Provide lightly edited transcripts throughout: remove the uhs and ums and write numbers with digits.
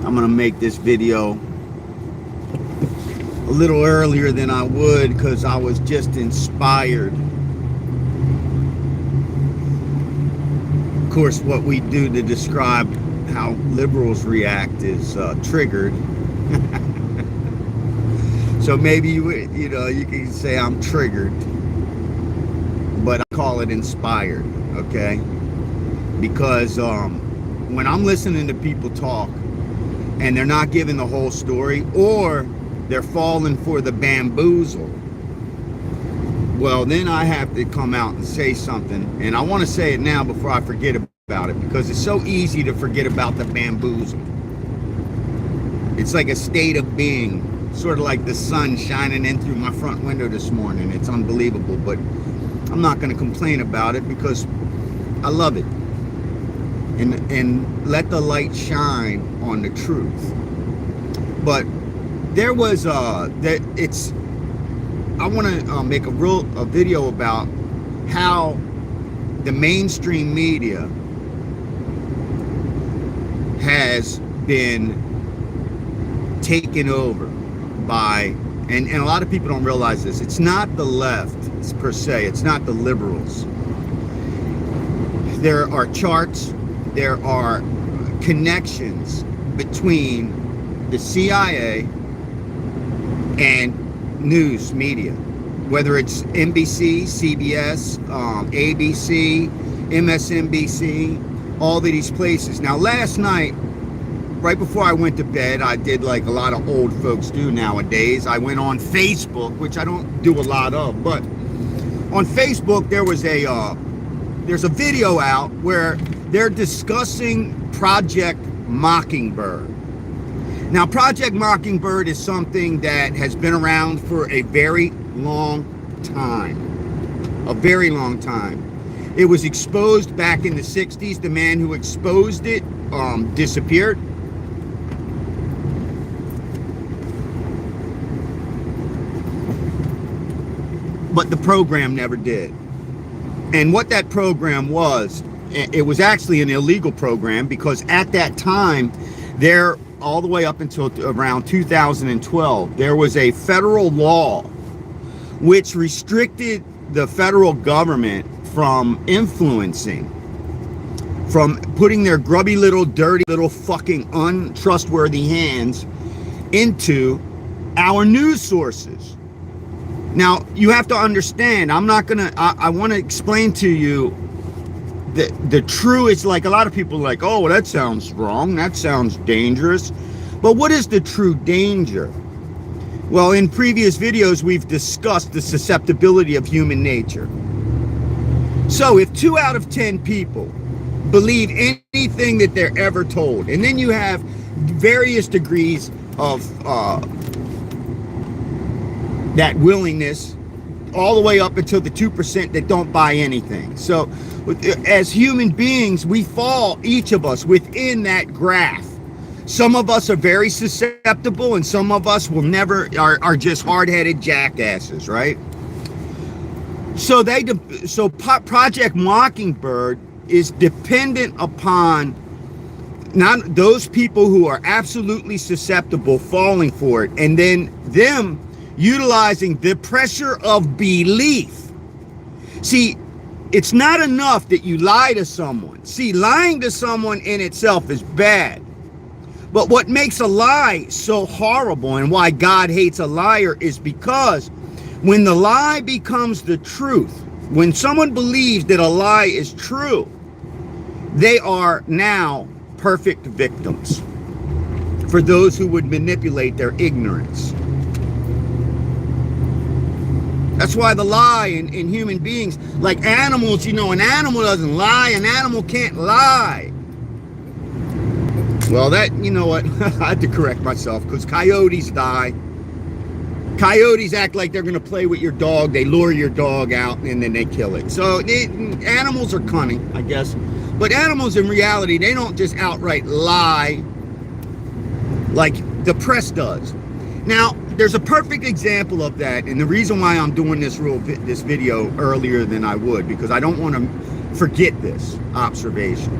I'm gonna make this video a little earlier than I would because I was just inspired. Of course, what we do to describe how liberals react is triggered. So maybe you know, you can say I'm triggered, but I call it inspired, okay? Because when I'm listening to people talk and they're not giving the whole story, or they're falling for the bamboozle, well, then I have to come out and say something. And I want to say it now before I forget about it, because it's so easy to forget about the bamboozle. It's like a state of being, sort of like the sun shining in through my front window this morning. It's unbelievable, but I'm not going to complain about it because I love it. And let the light shine on the truth. But there was I want to make a video about how the mainstream media has been taken over by, and a lot of people don't realize this, it's not the left per se, it's not the liberals. There are charts, there are connections between the CIA and news media, whether it's NBC, CBS, ABC, MSNBC, all of these places. Now, last night, right before I went to bed, I did like a lot of old folks do nowadays. I went on Facebook, which I don't do a lot of, but on Facebook there was there's a video out where they're discussing Project Mockingbird. Now, Project Mockingbird is something that has been around for a very long time. A very long time. It was exposed back in the 60s. The man who exposed it disappeared. But the program never did. And what that program was, it was actually an illegal program, because at that time, there, all the way up until around 2012, there was a federal law which restricted the federal government from influencing, from putting their grubby little, dirty little, fucking untrustworthy hands into our news sources. Now, you have to understand, I'm not gonna, I want to explain to you the true, it's like a lot of people are like, oh, well, that sounds wrong, that sounds dangerous. But what is the true danger? Well, in previous videos, we've discussed the susceptibility of human nature. So if 2 out of 10 people believe anything that they're ever told, and then you have various degrees of that willingness, all the way up until the 2% that don't buy anything. So as human beings, we fall, each of us, within that graph. Some of us are very susceptible, and some of us will never, are just hard-headed jackasses, right? So Project Mockingbird is dependent upon not those people who are absolutely susceptible falling for it, and then them utilizing the pressure of belief. See, it's not enough that you lie to someone. See, lying to someone in itself is bad. But what makes a lie so horrible, and why God hates a liar, is because when the lie becomes the truth, when someone believes that a lie is true, they are now perfect victims for those who would manipulate their ignorance. That's why the lie in human beings, like animals, you know, an animal doesn't lie, an animal can't lie. Well, that, you know what, I had to correct myself, because coyotes die. Coyotes act like they're going to play with your dog. They lure your dog out and then they kill it. So animals are cunning, I guess. But animals in reality, they don't just outright lie like the press does. Now, there's a perfect example of that, and the reason why I'm doing this video earlier than I would, because I don't want to forget this observation.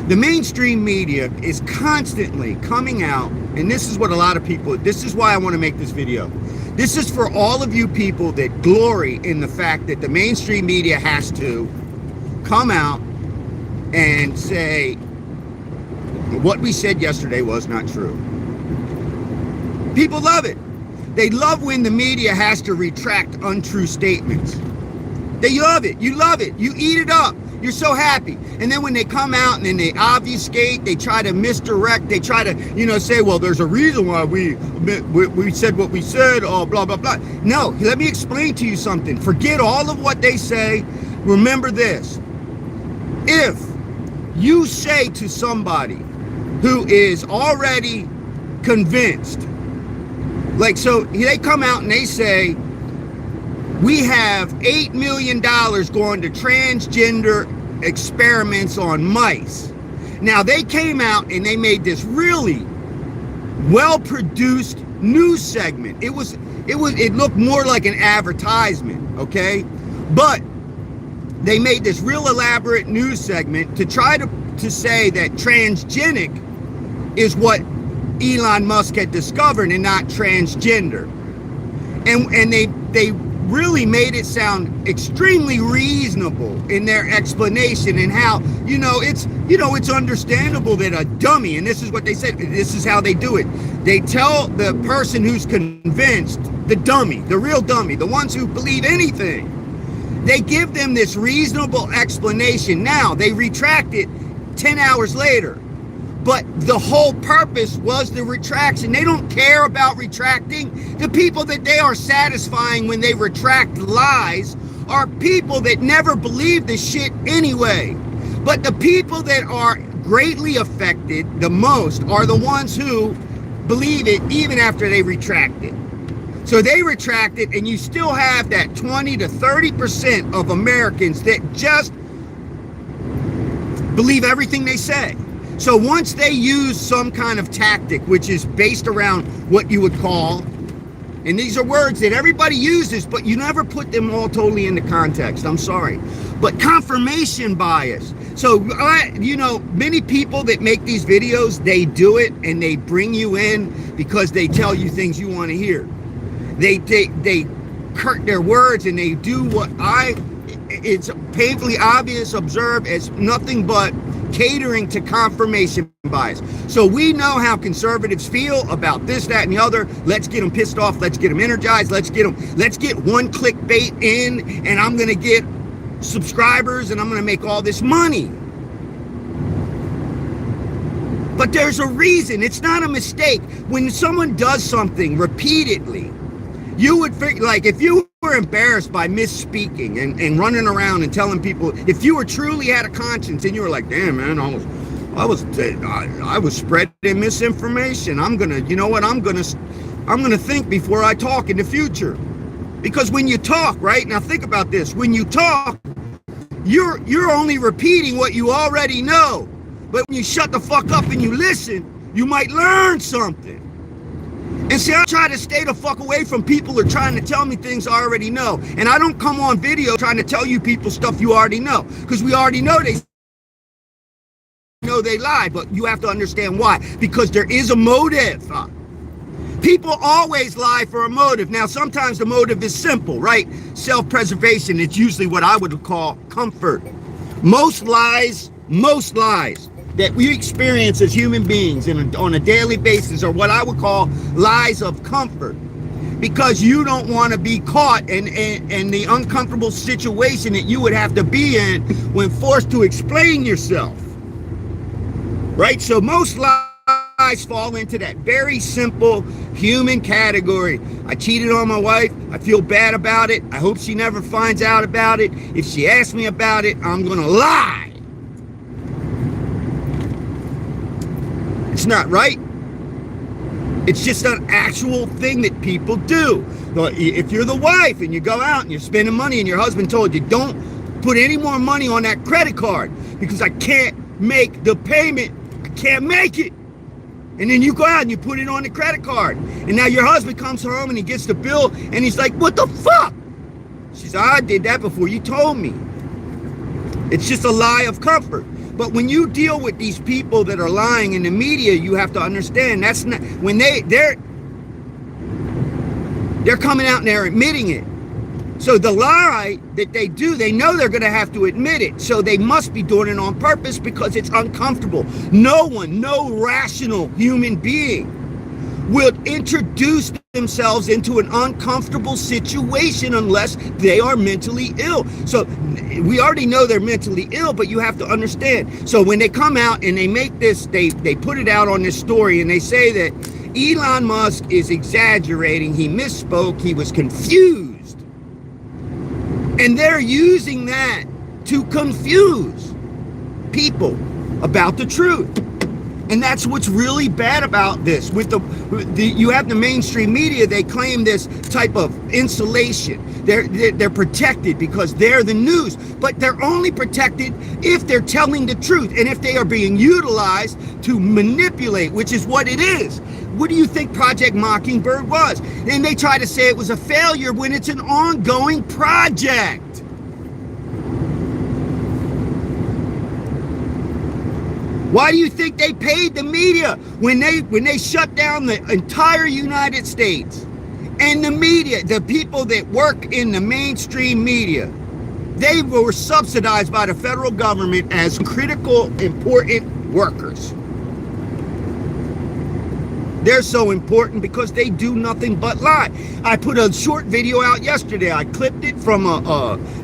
The mainstream media is constantly coming out, and this is what a lot of people, this is why I want to make this video. This is for all of you people that glory in the fact that the mainstream media has to come out and say what we said yesterday was not true. People love it. They love when the media has to retract untrue statements. They love it. You love it. You eat it up. You're so happy. And then when they come out and then they obfuscate, they try to misdirect, they try to, say, well, there's a reason why we said what we said, oh, blah, blah, blah. No, let me explain to you something. Forget all of what they say. Remember this. If you say to somebody who is already convinced, like, so they come out and they say, we have $8 million going to transgender experiments on mice. Now, they came out and they made this really well-produced news segment. It looked more like an advertisement, okay? But they made this real elaborate news segment to try to say that transgenic is what Elon Musk had discovered and not transgender. And they really made it sound extremely reasonable in their explanation, and how it's understandable that a dummy, and this is what they said, this is how they do it. They tell the person who's convinced, the dummy, the real dummy, the ones who believe anything, they give them this reasonable explanation. Now they retract it 10 hours later. But the whole purpose was the retraction. They don't care about retracting. The people that they are satisfying when they retract lies are people that never believe the shit anyway. But the people that are greatly affected the most are the ones who believe it even after they retract it. So they retract it, and you still have that 20 to 30% of Americans that just believe everything they say. So once they use some kind of tactic, which is based around what you would call, and these are words that everybody uses, but you never put them all totally into context, I'm sorry, but confirmation bias. So, many people that make these videos, they do it and they bring you in because they tell you things you want to hear. They curt their words, and they do what it's painfully obvious, observed as nothing but catering to confirmation bias. So we know how conservatives feel about this, that, and the other. Let's get them pissed off. Let's get them energized. Let's get one clickbait in, and I'm going to get subscribers, and I'm going to make all this money. But there's a reason. It's not a mistake. When someone does something repeatedly, you would think, like, if you were embarrassed by misspeaking and running around and telling people, if you were truly had a conscience and you were like, damn, man, I was spreading misinformation. I'm gonna think before I talk in the future. Because when you talk, right? Now think about this. When you talk, you're only repeating what you already know. But when you shut the fuck up and you listen, you might learn something. And see, I try to stay the fuck away from people who are trying to tell me things I already know. And I don't come on video trying to tell you people stuff you already know. Because we already know they lie. But you have to understand why. Because there is a motive. People always lie for a motive. Now, sometimes the motive is simple, right? Self-preservation. It's usually what I would call comfort. Most lies that we experience as human beings on a daily basis are what I would call lies of comfort, because you don't want to be caught in the uncomfortable situation that you would have to be in when forced to explain yourself, right? So most lies fall into that very simple human category. I cheated on my wife. I feel bad about it. I hope she never finds out about it. If she asks me about it, I'm going to lie. It's not right. It's just an actual thing that people do. If you're the wife and you go out and you're spending money and your husband told you, don't put any more money on that credit card because I can't make the payment. I can't make it. And then you go out and you put it on the credit card. And now your husband comes home and he gets the bill and he's like, what the fuck? She said, I did that before you told me. It's just a lie of comfort. But when you deal with these people that are lying in the media, you have to understand that's not when they're coming out and they're admitting it. So the lie that they do, they know they're going to have to admit it. So they must be doing it on purpose because it's uncomfortable. No rational human being will introduce themselves into an uncomfortable situation unless they are mentally ill. So we already know they're mentally ill, but you have to understand. So when they come out and they make this, they put it out on this story and they say that Elon Musk is exaggerating. He misspoke. He was confused. And they're using that to confuse people about the truth. And that's what's really bad about this. You have the mainstream media, they claim this type of insulation. They're protected because they're the news, but they're only protected if they're telling the truth and if they are being utilized to manipulate, which is what it is. What do you think Project Mockingbird was? And they try to say it was a failure when it's an ongoing project. Why do you think they paid the media when they shut down the entire United States? And the media, the people that work in the mainstream media, they were subsidized by the federal government as critical, important workers. They're so important because they do nothing but lie. I put a short video out yesterday. I clipped it from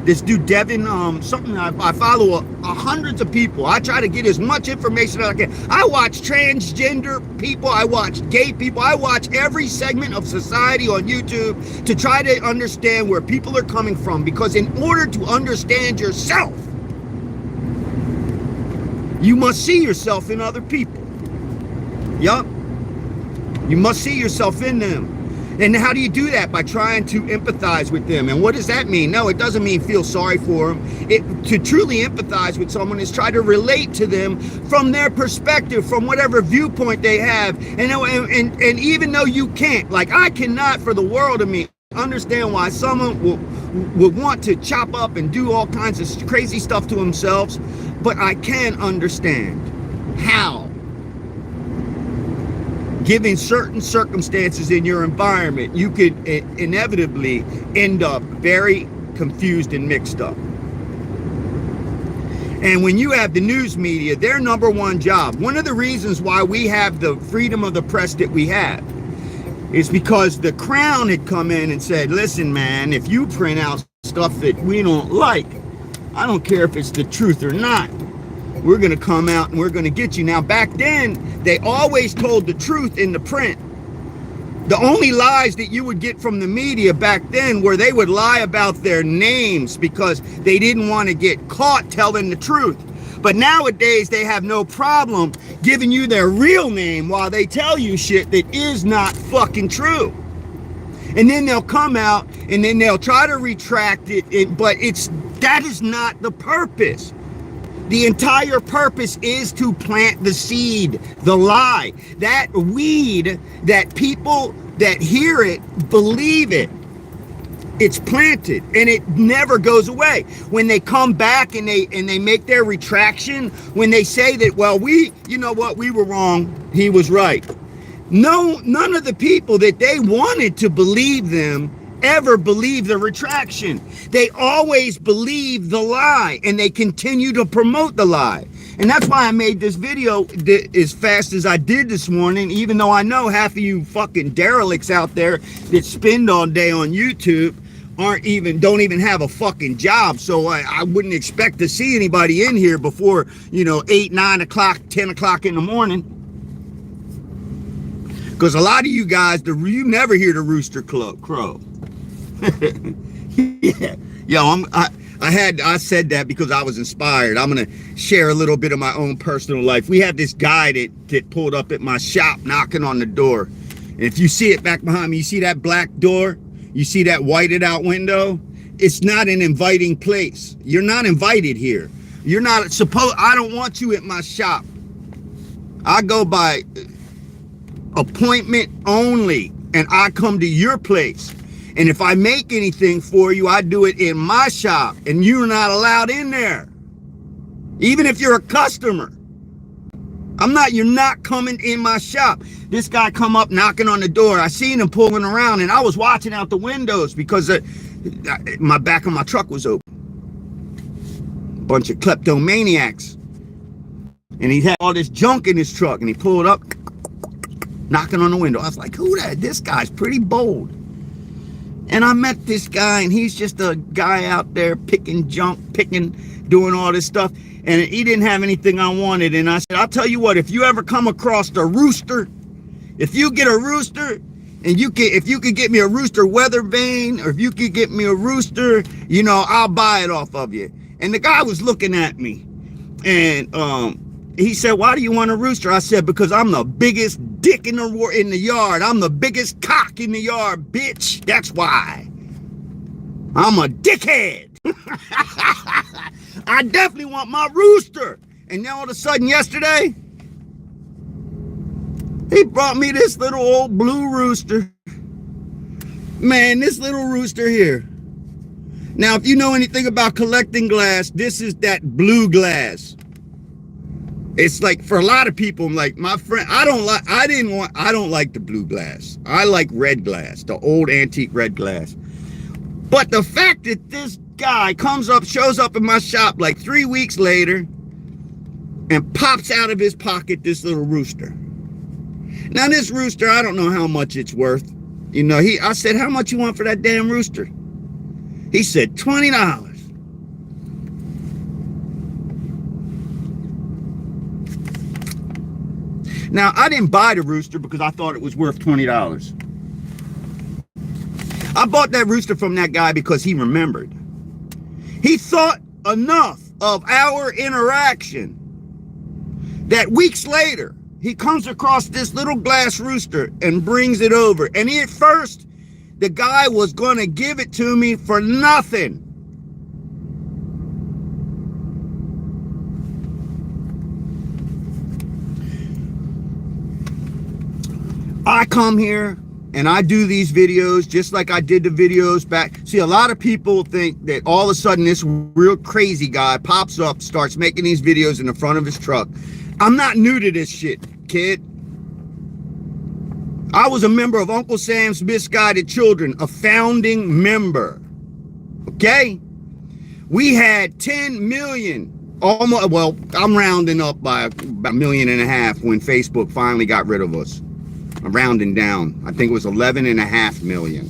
this dude Devin, something. I follow hundreds of people. I try to get as much information as I can. I watch transgender people. I watch gay people. I watch every segment of society on YouTube to try to understand where people are coming from. Because in order to understand yourself, you must see yourself in other people. Yup. You must see yourself in them. And how do you do that? By trying to empathize with them. And what does that mean? No, it doesn't mean feel sorry for them. To truly empathize with someone is try to relate to them from their perspective, from whatever viewpoint they have. And even though you can't, like I cannot for the world of me understand why someone will want to chop up and do all kinds of crazy stuff to themselves, but I can understand how, given certain circumstances in your environment, you could inevitably end up very confused and mixed up. And when you have the news media, their number one job, one of the reasons why we have the freedom of the press that we have, is because the Crown had come in and said, listen, man, if you print out stuff that we don't like, I don't care if it's the truth or not, we're going to come out and we're going to get you. Now, back then, they always told the truth in the print. The only lies that you would get from the media back then were they would lie about their names because they didn't want to get caught telling the truth. But nowadays, they have no problem giving you their real name while they tell you shit that is not fucking true. And then they'll come out and then they'll try to retract it, but that is not the purpose. The entire purpose is to plant the seed, the lie, that weed that people that hear it believe it. It's planted and it never goes away. When they come back and they make their retraction, when they say that, well, you know what, we were wrong, he was right. No, none of the people that they wanted to believe them ever believe the retraction. They always believe the lie and they continue to promote the lie. And that's why I made this video as fast as I did this morning, even though I know half of you fucking derelicts out there that spend all day on YouTube don't even have a fucking job. So I wouldn't expect to see anybody in here before, 8, 9 o'clock, 10 o'clock in the morning. Because a lot of you guys, you never hear the rooster crow. Yeah, yo, I said that because I was inspired. I'm gonna share a little bit of my own personal life. We had this guy that pulled up at my shop knocking on the door. And if you see it back behind me, you see that black door? You see that whited out window? It's not an inviting place. You're not invited here. You're not supposed, I don't want you at my shop. I go by appointment only, and I come to your place. And if I make anything for you, I do it in my shop, and you're not allowed in there. Even if you're a customer. You're not coming in my shop. This guy come up knocking on the door. I seen him pulling around, and I was watching out the windows because my back of my truck was open. Bunch of kleptomaniacs. And he had all this junk in his truck, and he pulled up, knocking on the window. I was like, who that? This guy's pretty bold. And I met this guy, and he's just a guy out there picking junk, doing all this stuff. And he didn't have anything I wanted. And I said, I'll tell you what, if you ever come across a rooster, if you get a rooster, and if you could get me a rooster weather vane, or if you could get me a rooster, you know, I'll buy it off of you. And the guy was looking at me, and he said, why do you want a rooster? I said, because I'm the biggest dick in the yard. I'm the biggest cock in the yard, bitch. That's why. I'm a dickhead. I definitely want my rooster. And then all of a sudden yesterday, he brought me this little old blue rooster. Man, this little rooster here. Now, if you know anything about collecting glass, this is that blue glass. It's like, for a lot of people, like my friend, I don't like the blue glass. I like red glass, the old antique red glass. But the fact that this guy shows up in my shop like 3 weeks later and pops out of his pocket this little rooster. Now this rooster, I don't know how much it's worth. You know, I said, how much you want for that damn rooster? He said, $20. Now, I didn't buy the rooster because I thought it was worth $20. I bought that rooster from that guy because he remembered. He thought enough of our interaction that weeks later, he comes across this little glass rooster and brings it over. And at first, the guy was going to give it to me for nothing. I come here and I do these videos just like I did the videos back. See, a lot of people think that all of a sudden this real crazy guy pops up, starts making these videos in the front of his truck. I'm not new to this shit, kid. I was a member of Uncle Sam's Misguided Children, a founding member. Okay? We had 10 million, almost, well, I'm rounding up by about 1.5 million when Facebook finally got rid of us. I'm rounding down. I think it was 11.5 million.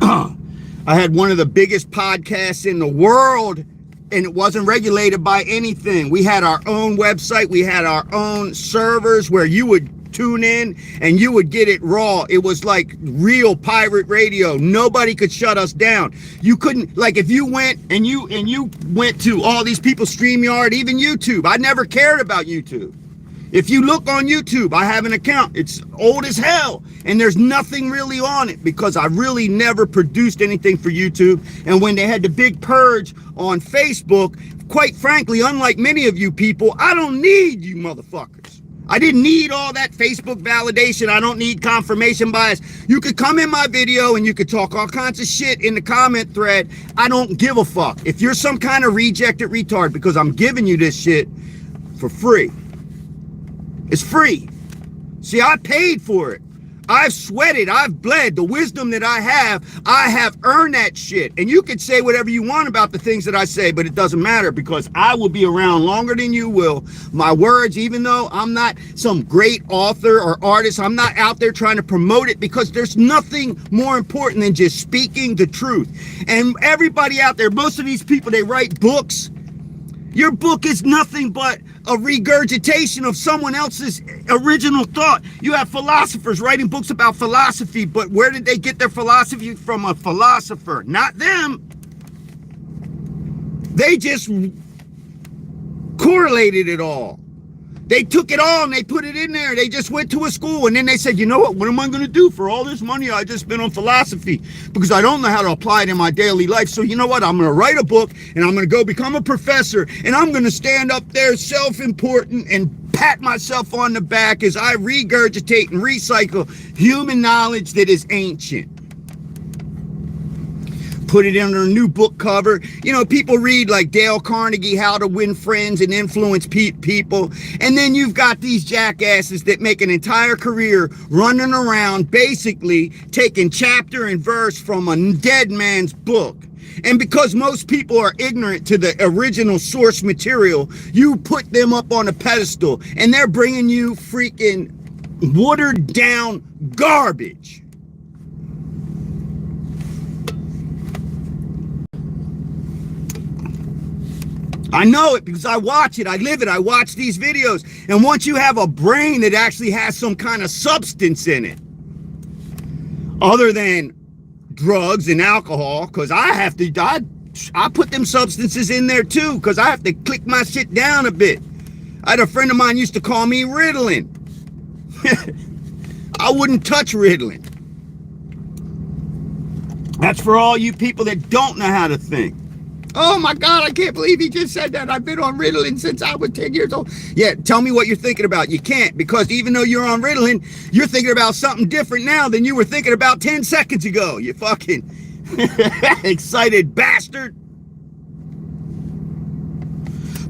I had one of the biggest podcasts in the world, and it wasn't regulated by anything. We had our own website. We had our own servers where you would tune in and you would get it raw. It was like real pirate radio. Nobody could shut us down. You couldn't, like, if you went and you went to all these people's StreamYard, even YouTube. I never cared about YouTube. If you look on YouTube, I have an account. It's old as hell, and there's nothing really on it because I really never produced anything for YouTube. And when they had the big purge on Facebook, quite frankly, unlike many of you people, I don't need you motherfuckers. I didn't need all that Facebook validation. I don't need confirmation bias. You could come in my video and you could talk all kinds of shit in the comment thread. I don't give a fuck. If you're some kind of rejected retard, because I'm giving you this shit for free. It's free. See, I paid for it. I've sweated. I've bled. The wisdom that I have earned that shit. And you can say whatever you want about the things that I say, but it doesn't matter because I will be around longer than you will. My words, even though I'm not some great author or artist, I'm not out there trying to promote it because there's nothing more important than just speaking the truth. And everybody out there, most of these people, they write books. Your book is nothing but a regurgitation of someone else's original thought. You have philosophers writing books about philosophy, but where did they get their philosophy from? A philosopher, not them. They just correlated it all. They took it all and they put it in there. They just went to a school and then they said, you know what am I going to do for all this money I just spent on philosophy? Because I don't know how to apply it in my daily life. So you know what? I'm going to write a book and I'm going to go become a professor and I'm going to stand up there self-important and pat myself on the back as I regurgitate and recycle human knowledge that is ancient. put it under a new book cover. You know, people read like Dale Carnegie, How to Win Friends and Influence People. And then you've got these jackasses that make an entire career running around basically taking chapter and verse from a dead man's book. And because most people are ignorant to the original source material, you put them up on a pedestal and they're bringing you freaking watered down garbage. I know it because I watch it, I live it, I watch these videos. And once you have a brain that actually has some kind of substance in it, other than drugs and alcohol, because I put them substances in there too, because I have to click my shit down a bit. I had a friend of mine used to call me Ritalin. I wouldn't touch Ritalin. That's for all you people that don't know how to think. Oh my God, I can't believe he just said that. I've been on Ritalin since I was 10 years old. Yeah, tell me what you're thinking about. You can't, because even though you're on Ritalin, you're thinking about something different now than you were thinking about 10 seconds ago. You fucking excited bastard.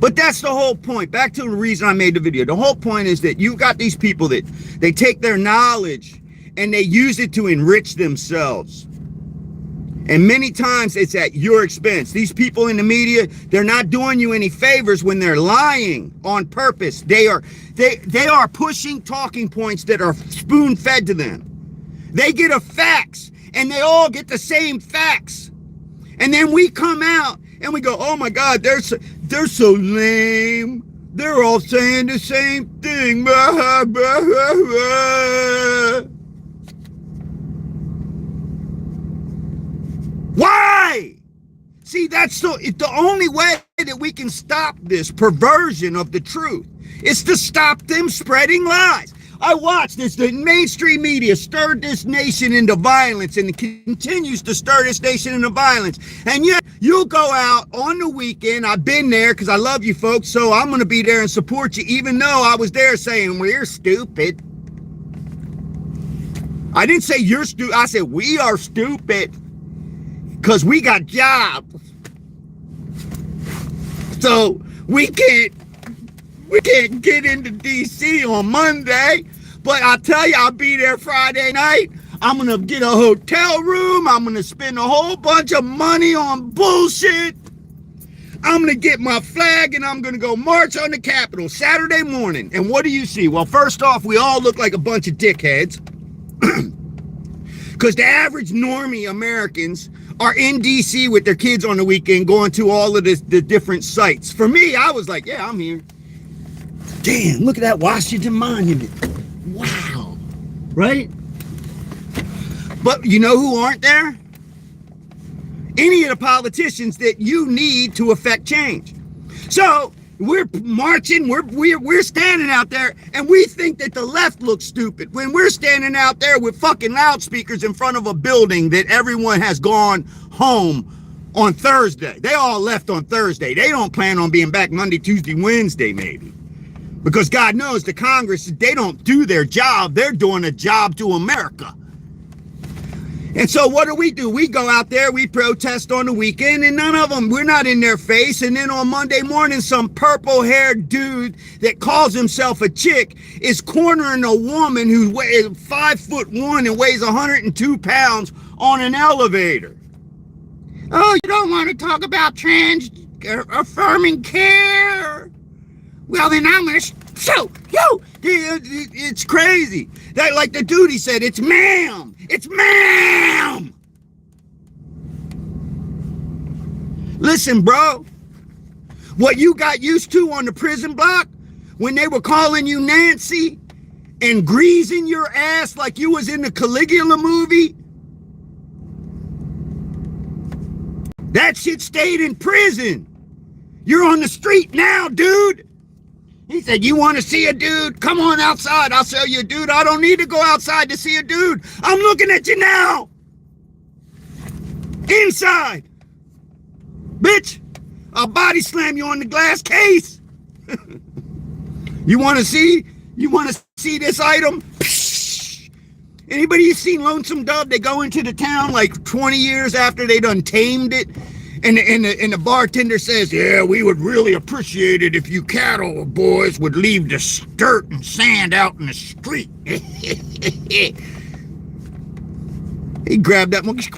But that's the whole point. Back to the reason I made the video. The whole point is that you've got these people that they take their knowledge and they use it to enrich themselves. And many times it's at your expense. These people in the media, they're not doing you any favors when they're lying on purpose. They are pushing talking points that are spoon-fed to them. They get a fax, and they all get the same facts. And then we come out and we go, oh my God, they're so lame. They're all saying the same thing. Why? See, that's the only way that we can stop this perversion of the truth is to stop them spreading lies. I watched this. The mainstream media stirred this nation into violence and continues to stir this nation into violence. And yet you'll go out on the weekend. I've been there because I love you folks, so I'm going to be there and support you, even though I was there saying we're stupid. I didn't say you're stupid. I said we are stupid. Because we got jobs. So we can't get into DC on Monday. But I'll tell you, I'll be there Friday night. I'm going to get a hotel room. I'm going to spend a whole bunch of money on bullshit. I'm going to get my flag and I'm going to go march on the Capitol Saturday morning. And what do you see? Well, first off, we all look like a bunch of dickheads. Because the average normie Americans are in DC with their kids on the weekend going to all of the different sites. For me, I was like, yeah, I'm here. Damn, look at that Washington Monument. Wow. Right? But you know who aren't there? Any of the politicians that you need to affect change. So we're marching, we're standing out there, and we think that the left looks stupid when we're standing out there with fucking loudspeakers in front of a building that everyone has gone home on Thursday. They all left on Thursday. They don't plan on being back Monday, Tuesday, Wednesday, maybe. Because God knows the Congress, they don't do their job. They're doing a job to America. And so what do? We go out there, we protest on the weekend, and none of them, we're not in their face. And then on Monday morning, some purple-haired dude that calls himself a chick is cornering a woman who's 5'1" and weighs 102 pounds on an elevator. Oh, you don't want to talk about affirming care? Well, then I'm going to show you. It's crazy. That, like the dude, he said, it's ma'am. It's ma'am. Listen, bro. What you got used to on the prison block when they were calling you Nancy and greasing your ass like you was in the Caligula movie, that shit stayed in prison. You're on the street now, dude. He said, you want to see a dude? Come on outside. I'll show you a dude. I don't need to go outside to see a dude. I'm looking at you now. Inside. Bitch, I'll body slam you on the glass case. You want to see this item? Anybody seen Lonesome Dove? They go into the town like 20 years after they done tamed it. And the bartender says, yeah, we would really appreciate it if you cattle boys would leave the dirt and sand out in the street. He grabbed that monkey.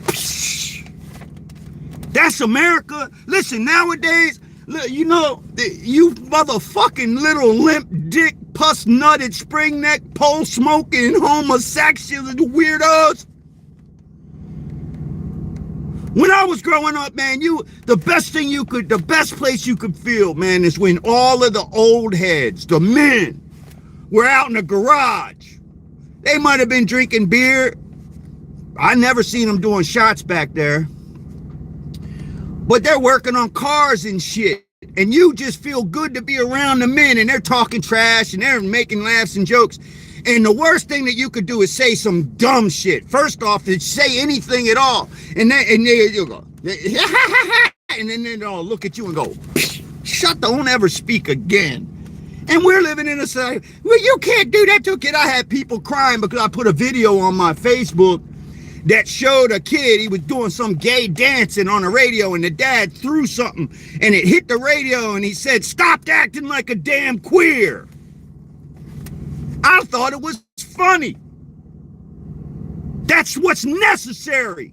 That's America. Listen, nowadays, you know, you motherfucking little limp dick, puss-nutted, spring-neck, pole-smoking, homosexual weirdos. When I was growing up, man, the best place you could feel, man, is when all of the old heads, the men, were out in the garage. They might have been drinking beer. I never seen them doing shots back there. But they're working on cars and shit. And you just feel good to be around the men, and they're talking trash and they're making laughs and jokes. And the worst thing that you could do is say some dumb shit. First off, to say anything at all. And then you go, and then they'll look at you and go, shut, don't ever speak again. And we're living in a society, well, you can't do that to a kid. I had people crying because I put a video on my Facebook that showed a kid, he was doing some gay dancing on the radio, and the dad threw something and it hit the radio, and he said, stop acting like a damn queer. I thought it was funny. That's what's necessary.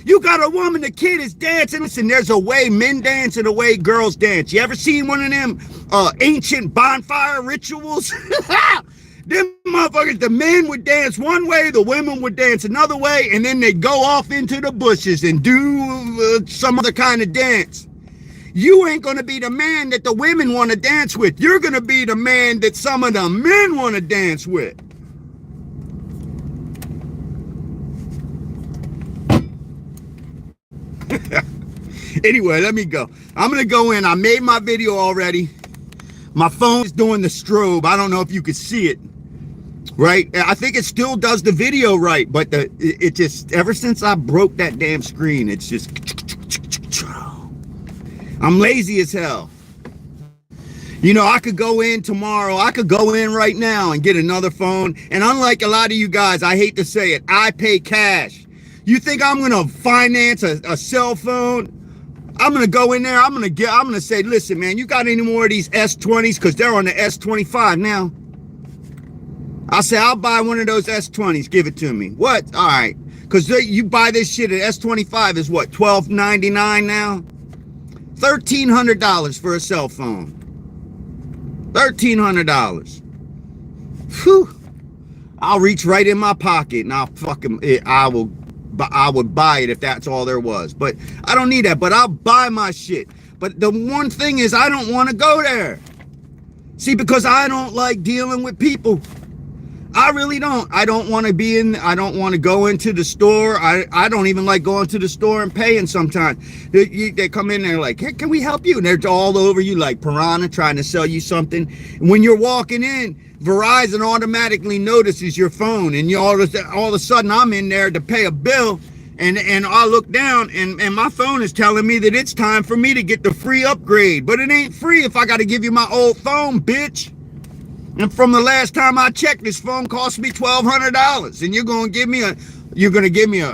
You got a woman, the kid is dancing. Listen, there's a way men dance and a way girls dance. You ever seen one of them ancient bonfire rituals? Them motherfuckers, the men would dance one way, the women would dance another way, and then they go off into the bushes and do some other kind of dance. You ain't gonna be the man that the women want to dance with. You're gonna be the man that some of the men want to dance with. Anyway, let me go. I'm gonna go in. I made my video already. My phone is doing the strobe. I don't know if you could see it. Right? I think it still does the video right, but it just, ever since I broke that damn screen, it's just, I'm lazy as hell. You know, I could go in tomorrow, I could go in right now and get another phone, and unlike a lot of you guys, I hate to say it, I pay cash. You think I'm gonna finance a cell phone? I'm gonna go in there, I'm gonna say, listen, man, you got any more of these S20s? Because they're on the S25 now. I'll say, I'll buy one of those S20s, give it to me. What? All right. Because you buy this shit at S25 is what, $12.99 now? $1,300 for a cell phone. $1,300. Whew. I'll reach right in my pocket and I would buy it if that's all there was. But I don't need that, but I'll buy my shit. But the one thing is, I don't want to go there. See, because I don't like dealing with people. I really don't. I don't want to I don't want to go into the store. I don't even like going to the store and paying sometimes. They come in there like, hey, can we help you? And they're all over you like piranha trying to sell you something. When you're walking in, Verizon automatically notices your phone, and all of a sudden I'm in there to pay a bill, and I look down and my phone is telling me that it's time for me to get the free upgrade. But it ain't free if I got to give you my old phone, bitch. And from the last time I checked, this phone cost me $1,200, and you're gonna give me a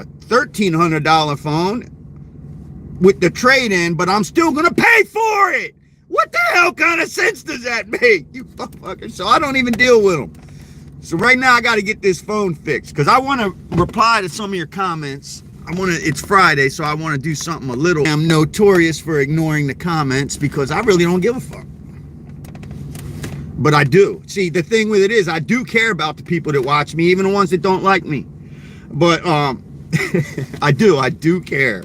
$1,300 phone with the trade-in, but I'm still gonna pay for it. What the hell kind of sense does that make, you fucker? So I don't even deal with them. So right now I got to get this phone fixed because I want to reply to some of your comments. It's Friday, so I want to do something a little. I'm notorious for ignoring the comments because I really don't give a fuck. But I do. See, the thing with it is, I do care about the people that watch me, even the ones that don't like me. But I do care.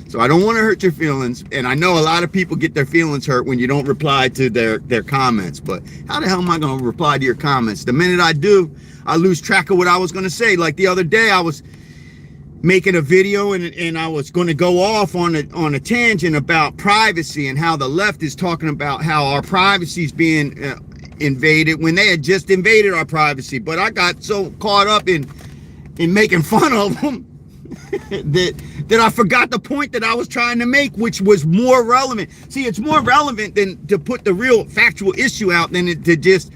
So I don't want to hurt your feelings. And I know a lot of people get their feelings hurt when you don't reply to their comments. But how the hell am I going to reply to your comments? The minute I do, I lose track of what I was going to say. Like the other day, I was making a video and I was going to go off on a tangent about privacy and how the left is talking about how our privacy is being invaded when they had just invaded our privacy. But I got so caught up in making fun of them that I forgot the point that I was trying to make, which was more relevant. See, it's more relevant than to put the real factual issue out than to just,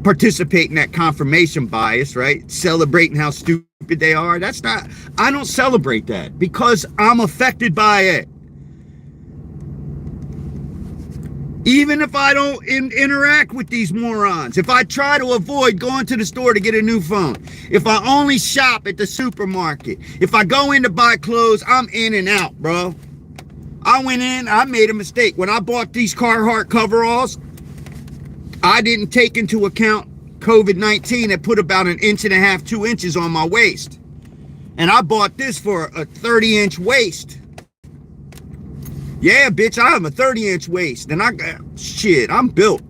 participate in that confirmation bias, right? Celebrating how stupid they are. That's not, I don't celebrate that because I'm affected by it. Even if I don't interact with these morons, if I try to avoid going to the store to get a new phone, if I only shop at the supermarket, if I go in to buy clothes, I'm in and out, bro. I went in, I made a mistake. When I bought these Carhartt coveralls, I didn't take into account COVID-19 that put about 1.5 inches, 2 inches on my waist. And I bought this for a 30-inch waist. Yeah, bitch, I have a 30-inch waist. And I'm built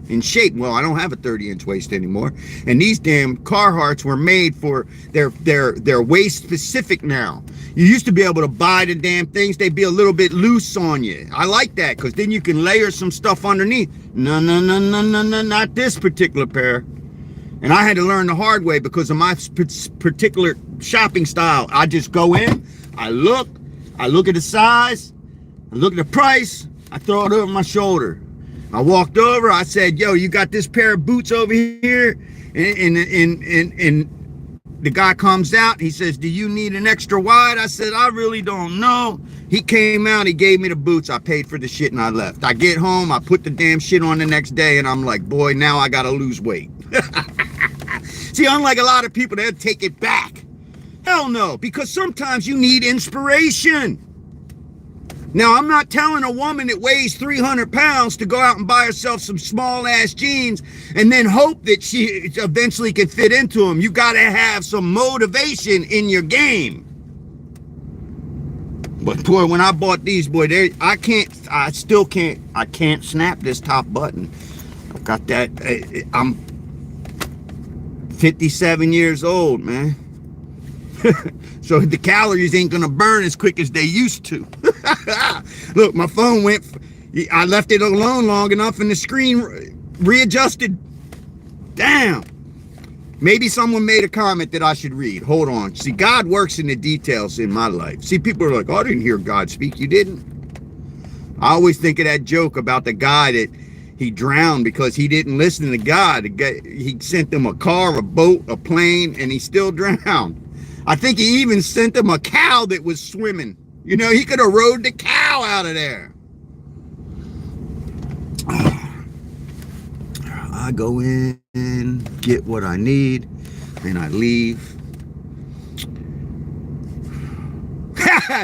in shape. Well, I don't have a 30-inch waist anymore. And these damn Carhartts were made for their waist specific now. You used to be able to buy the damn things. They'd be a little bit loose on you. I like that because then you can layer some stuff underneath. No, not this particular pair. And I had to learn the hard way because of my particular shopping style. I just go in, I look at the size, I look at the price, I throw it over my shoulder. I walked over, I said, yo, you got this pair of boots over here? And the guy comes out, he says, do you need an extra wide? I said, I really don't know. He came out, he gave me the boots, I paid for the shit and I left. I get home, I put the damn shit on the next day and I'm like, boy, now I gotta lose weight. See, unlike a lot of people, they'll take it back. Hell no, because sometimes you need inspiration. Now, I'm not telling a woman that weighs 300 pounds to go out and buy herself some small ass jeans and then hope that she eventually can fit into them. You got to have some motivation in your game. But boy, when I bought these, boy, I can't snap this top button. I've got that, I'm 57 years old, man. So the calories ain't gonna burn as quick as they used to. Look, my phone I left it alone long enough and the screen readjusted. Damn. Maybe someone made a comment that I should read. Hold on. See, God works in the details in my life. See, people are like, oh, I didn't hear God speak. You didn't? I always think of that joke about the guy that he drowned because he didn't listen to God. He sent him a car, a boat, a plane, and he still drowned. I think he even sent him a cow that was swimming. You know, he could have rode the cow out of there. I go in, get what I need, and I leave.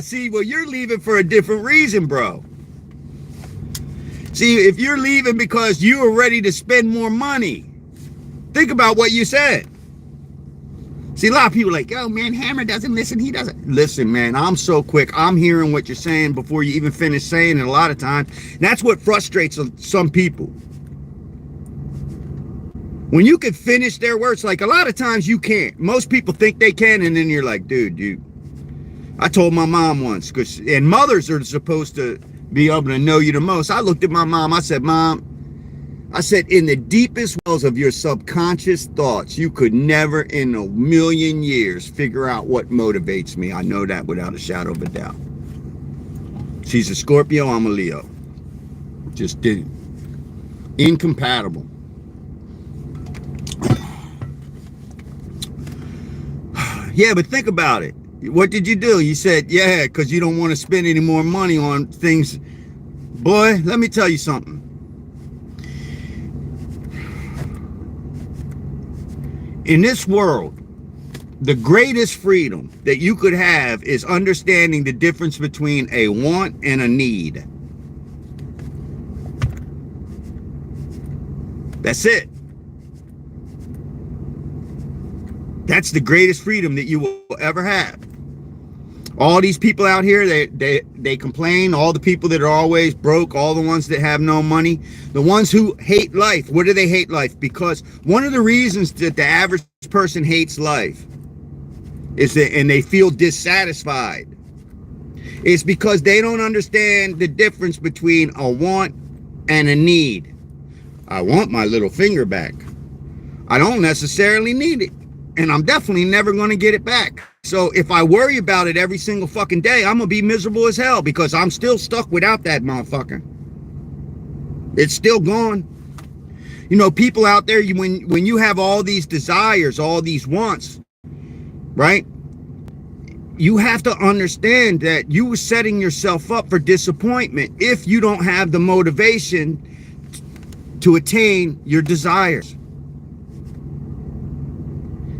See, well, you're leaving for a different reason, bro. See, if you're leaving because you are ready to spend more money, think about what you said. See, a lot of people are like, oh, man, Hammer doesn't listen. He doesn't. Listen, man, I'm so quick. I'm hearing what you're saying before you even finish saying it a lot of times. That's what frustrates some people. When you can finish their words, like a lot of times you can't. Most people think they can, and then you're like, dude. I told my mom once, and mothers are supposed to be able to know you the most. I looked at my mom. I said, Mom, in the deepest wells of your subconscious thoughts, you could never in a million years figure out what motivates me. I know that without a shadow of a doubt. She's a Scorpio, I'm a Leo. Just didn't. Incompatible. Yeah, but think about it. What did you do? You said, yeah, because you don't want to spend any more money on things. Boy, let me tell you something. In this world, the greatest freedom that you could have is understanding the difference between a want and a need. That's it. That's the greatest freedom that you will ever have. All these people out here, they complain. All the people that are always broke, all the ones that have no money, the ones who hate life. What do they hate life? Because one of the reasons that the average person hates life is that, and they feel dissatisfied, is because they don't understand the difference between a want and a need. I want my little finger back. I don't necessarily need it. And I'm definitely never going to get it back. So if I worry about it every single fucking day, I'm going to be miserable as hell because I'm still stuck without that motherfucker. It's still gone. You know, people out there, when you have all these desires, all these wants, right? You have to understand that you are setting yourself up for disappointment if you don't have the motivation to attain your desires.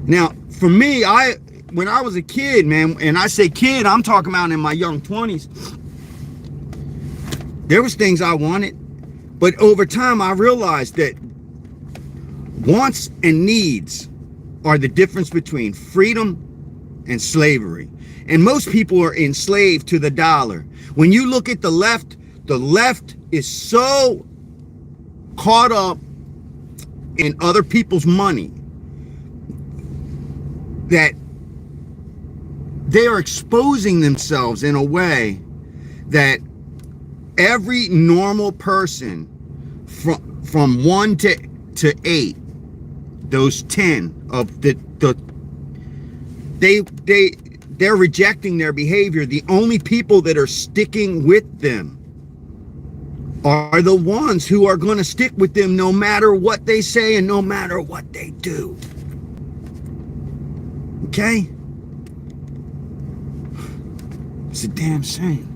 Now, for me, when I was a kid, man, and I say kid, I'm talking about in my young 20s, there was things I wanted, but over time I realized that wants and needs are the difference between freedom and slavery. And most people are enslaved to the dollar. When you look at the left is so caught up in other people's money that they are exposing themselves in a way that every normal person from 1 to 8, those 10 of they're rejecting their behavior. The only people that are sticking with them are the ones who are going to stick with them no matter what they say and no matter what they do. Okay? It's a damn shame.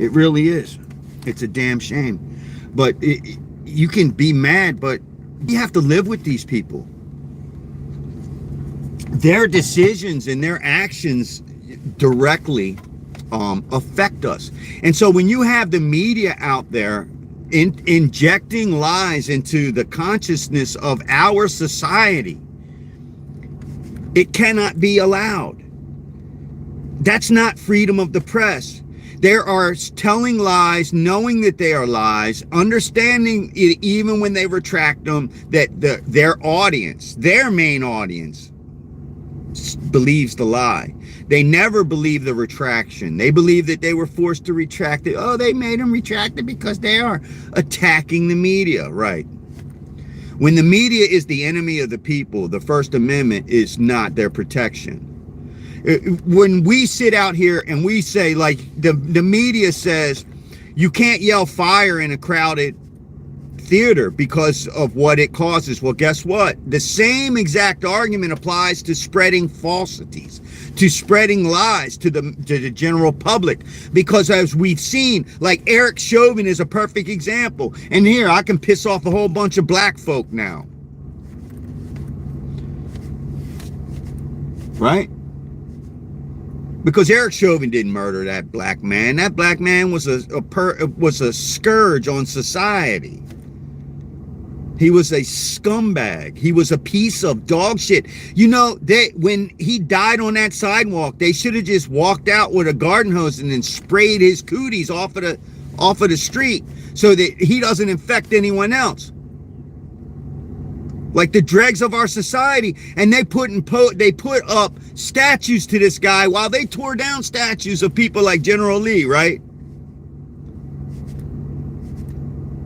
It really is. It's a damn shame. But you can be mad, but you have to live with these people. Their decisions and their actions directly affect us. And so when you have the media out there injecting lies into the consciousness of our society, it cannot be allowed. That's not freedom of the press. They are telling lies, knowing that they are lies, understanding it even when they retract them, that their audience, their main audience, believes the lie. They never believe the retraction. They believe that they were forced to retract it. Oh, they made them retract it because they are attacking the media, right? When the media is the enemy of the people, the First Amendment is not their protection. When we sit out here and we say, like the media says, you can't yell fire in a crowded theater because of what it causes. Well, guess what? The same exact argument applies to spreading falsities, to spreading lies to the general public. Because as we've seen, like Eric Chauvin is a perfect example. And here I can piss off a whole bunch of black folk now. Right? Because Eric Chauvin didn't murder that black man. That black man was a scourge on society. He was a scumbag. He was a piece of dog shit. You know, when he died on that sidewalk, they should have just walked out with a garden hose and then sprayed his cooties off of the street so that he doesn't infect anyone else. Like the dregs of our society, and they put up statues to this guy while they tore down statues of people like General Lee, right?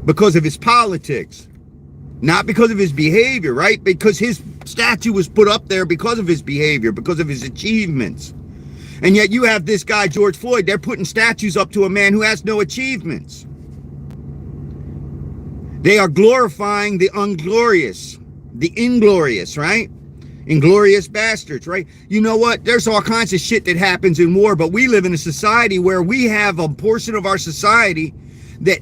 Because of his politics. Not because of his behavior, right? Because his statue was put up there because of his behavior, because of his achievements. And yet you have this guy, George Floyd, they're putting statues up to a man who has no achievements. They are glorifying the unglorious, the inglorious, right? Inglorious bastards, right? You know what? There's all kinds of shit that happens in war, but we live in a society where we have a portion of our society that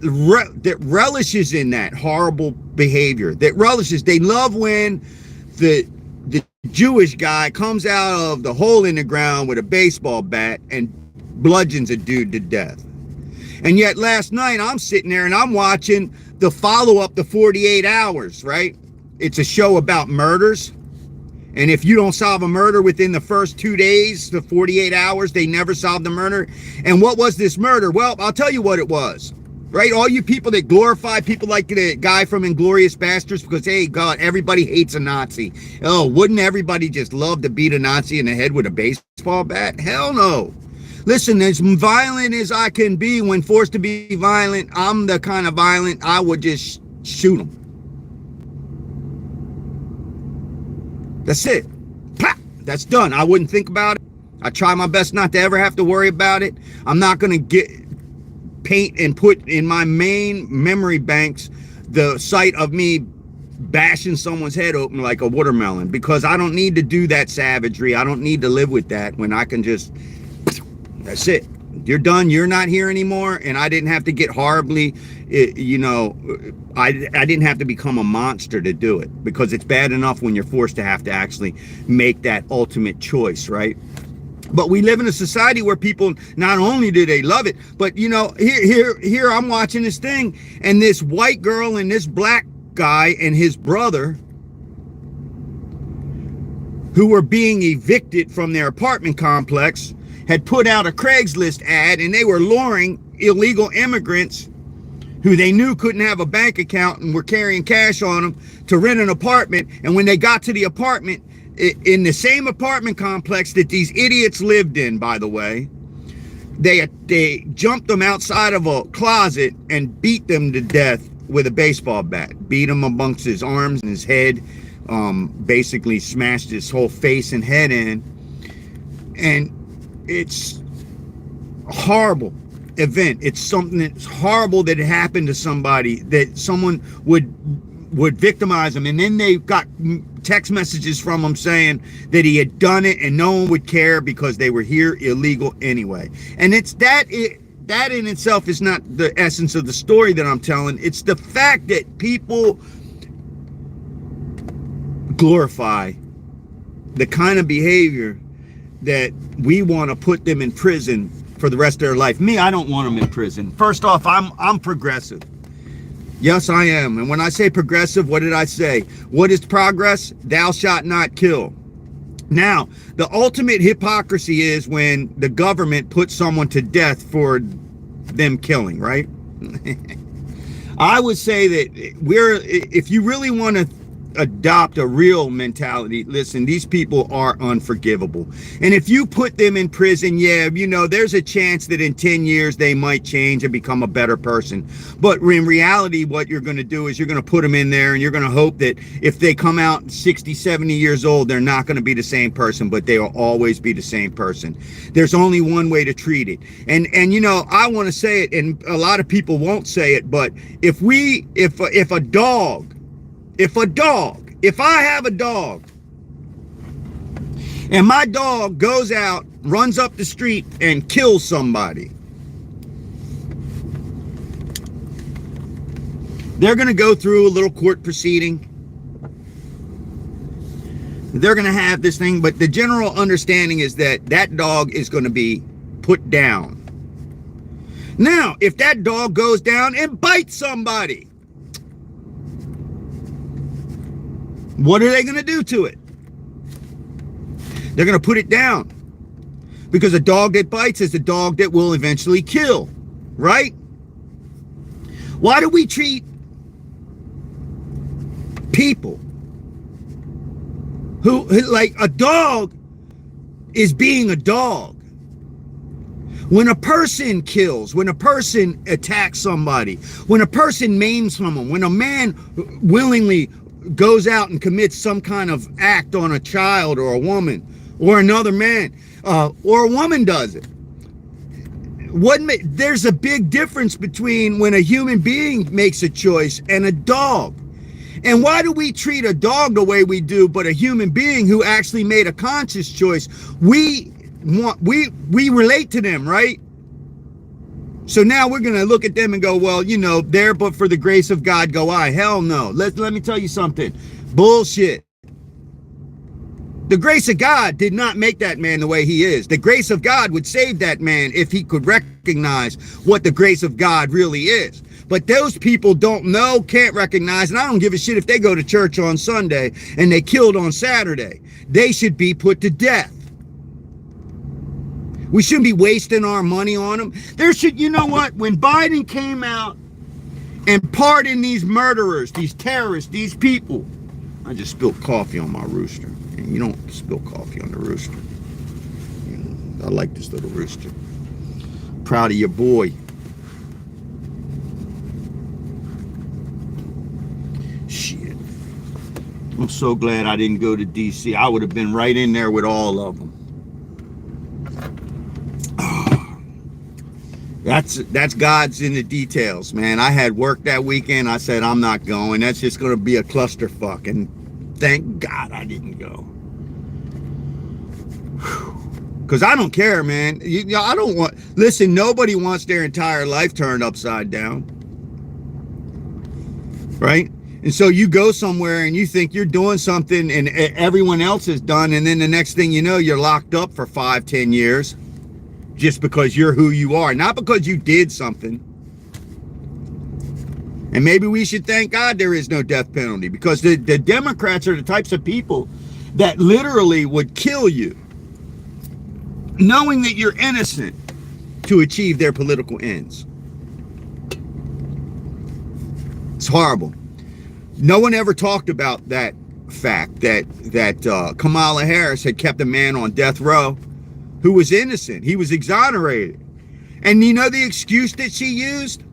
relishes in that horrible behavior, that relishes. They love when the Jewish guy comes out of the hole in the ground with a baseball bat and bludgeons a dude to death. And yet last night I'm sitting there and I'm watching the follow-up to 48 Hours, right? It's a show about murders. And if you don't solve a murder within the first 2 days, the 48 hours, they never solved the murder. And what was this murder? Well, I'll tell you what it was. Right? All you people that glorify people like the guy from Inglourious Basterds because, hey, God, everybody hates a Nazi. Oh, wouldn't everybody just love to beat a Nazi in the head with a baseball bat? Hell no. Listen, as violent as I can be when forced to be violent, I'm the kind of violent I would just shoot him. That's it. Pah! That's done. I wouldn't think about it. I try my best not to ever have to worry about it. I'm not going to paint and put in my main memory banks the sight of me bashing someone's head open like a watermelon, because I don't need to do that savagery. I don't need to live with that when I can just, that's it. You're done. You're not here anymore. And I didn't have to get horribly, you know, I didn't have to become a monster to do it, because it's bad enough when you're forced to have to actually make that ultimate choice, right? But we live in a society where people, not only do they love it, but, you know, here I'm watching this thing, and this white girl and this black guy and his brother, who were being evicted from their apartment complex, had put out a Craigslist ad, and they were luring illegal immigrants who they knew couldn't have a bank account and were carrying cash on them to rent an apartment. And when they got to the apartment, in the same apartment complex that these idiots lived in, by the way, they jumped them outside of a closet and beat them to death with a baseball bat. Beat him amongst his arms and his head, basically smashed his whole face and head in. And it's a horrible event. It's something that's horrible that happened to somebody, that someone would victimize them, and then they got text messages from him saying that he had done it and no one would care because they were here illegal anyway. And it's that in itself is not the essence of the story that I'm telling. It's the fact that people glorify the kind of behavior that we want to put them in prison for the rest of their life. Me, I don't want them in prison. First off, I'm progressive. Yes, I am. And when I say progressive, what did I say? What is progress? Thou shalt not kill. Now, the ultimate hypocrisy is when the government puts someone to death for them killing, right? I would say that if you really want to adopt a real mentality, listen, these people are unforgivable. And if you put them in prison, yeah, you know, there's a chance that in 10 years they might change and become a better person. But in reality, what you're going to do is you're going to put them in there, and you're going to hope that if they come out 60, 70 years old, they're not going to be the same person, but they will always be the same person. There's only one way to treat it. And you know, I want to say it, and a lot of people won't say it, but if I have a dog and my dog goes out, runs up the street and kills somebody, they're going to go through a little court proceeding. They're going to have this thing, but the general understanding is that that dog is going to be put down. Now, if that dog goes down and bites somebody, what are they going to do to it? They're going to put it down, because a dog that bites is a dog that will eventually kill, right? Why do we treat people who like a dog is being a dog? When a person kills, when a person attacks somebody, when a person maims someone, when a man willingly goes out and commits some kind of act on a child or a woman or another man, or a woman does it, there's a big difference between when a human being makes a choice and a dog. And why do we treat a dog the way we do, but a human being who actually made a conscious choice, we relate to them, right? So now we're going to look at them and go, well, you know, there, but for the grace of God go I. Hell no. Let me tell you something. Bullshit. The grace of God did not make that man the way he is. The grace of God would save that man if he could recognize what the grace of God really is. But those people don't know, can't recognize, and I don't give a shit if they go to church on Sunday and they killed on Saturday. They should be put to death. We shouldn't be wasting our money on them. You know what? When Biden came out and pardoned these murderers, these terrorists, these people, I just spilled coffee on my rooster. And you don't spill coffee on the rooster. You know, I like this little rooster. Proud of your boy. Shit. I'm so glad I didn't go to DC. I would have been right in there with all of them. That's God's in the details, man. I had work that weekend. I said, I'm not going. That's just going to be a clusterfuck. And thank God I didn't go. Because I don't care, man. I don't want... Listen, nobody wants their entire life turned upside down. Right? And so you go somewhere and you think you're doing something and everyone else is done. And then the next thing you know, you're locked up for 5-10 years. Just because you're who you are, not because you did something. And maybe we should thank God there is no death penalty, because the Democrats are the types of people that literally would kill you knowing that you're innocent to achieve their political ends. It's horrible. No one ever talked about that fact that Kamala Harris had kept a man on death row who was innocent. He was exonerated. And you know the excuse that she used?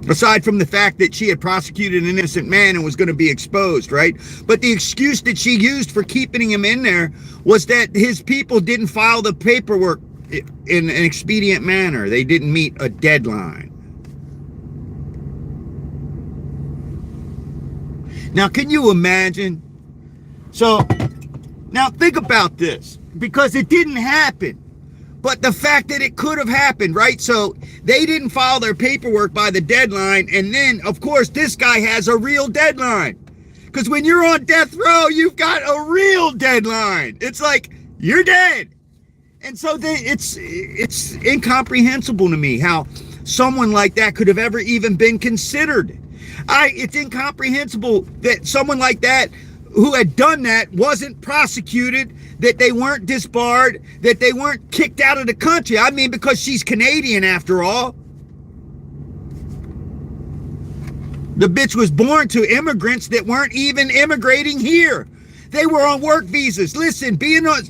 Aside from the fact that she had prosecuted an innocent man and was going to be exposed, right? But the excuse that she used for keeping him in there was that his people didn't file the paperwork in an expedient manner. They didn't meet a deadline. Now, can you imagine? So, now think about this, because it didn't happen. But the fact that it could have happened, right? So they didn't file their paperwork by the deadline. And then, of course, this guy has a real deadline. Because when you're on death row, you've got a real deadline. It's like, you're dead. And so it's incomprehensible to me how someone like that could have ever even been considered. It's incomprehensible that someone like that who had done that wasn't prosecuted, that they weren't disbarred, that they weren't kicked out of the country. I mean, because she's Canadian after all. The bitch was born to immigrants that weren't even immigrating here. They were on work visas. Listen,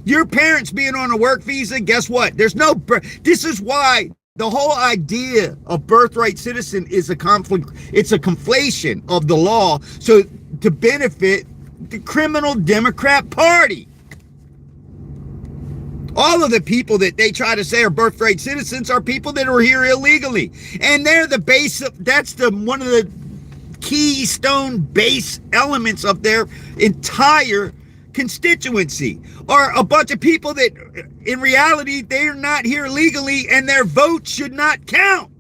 your parents being on a work visa, guess what? This is why the whole idea of birthright citizen is a conflict. It's a conflation of the law. So to benefit the criminal Democrat Party. All of the people that they try to say are birthright citizens are people that are here illegally. And they're the base of, that's one of the keystone base elements of their entire constituency, are a bunch of people that in reality they're not here legally and their vote should not count.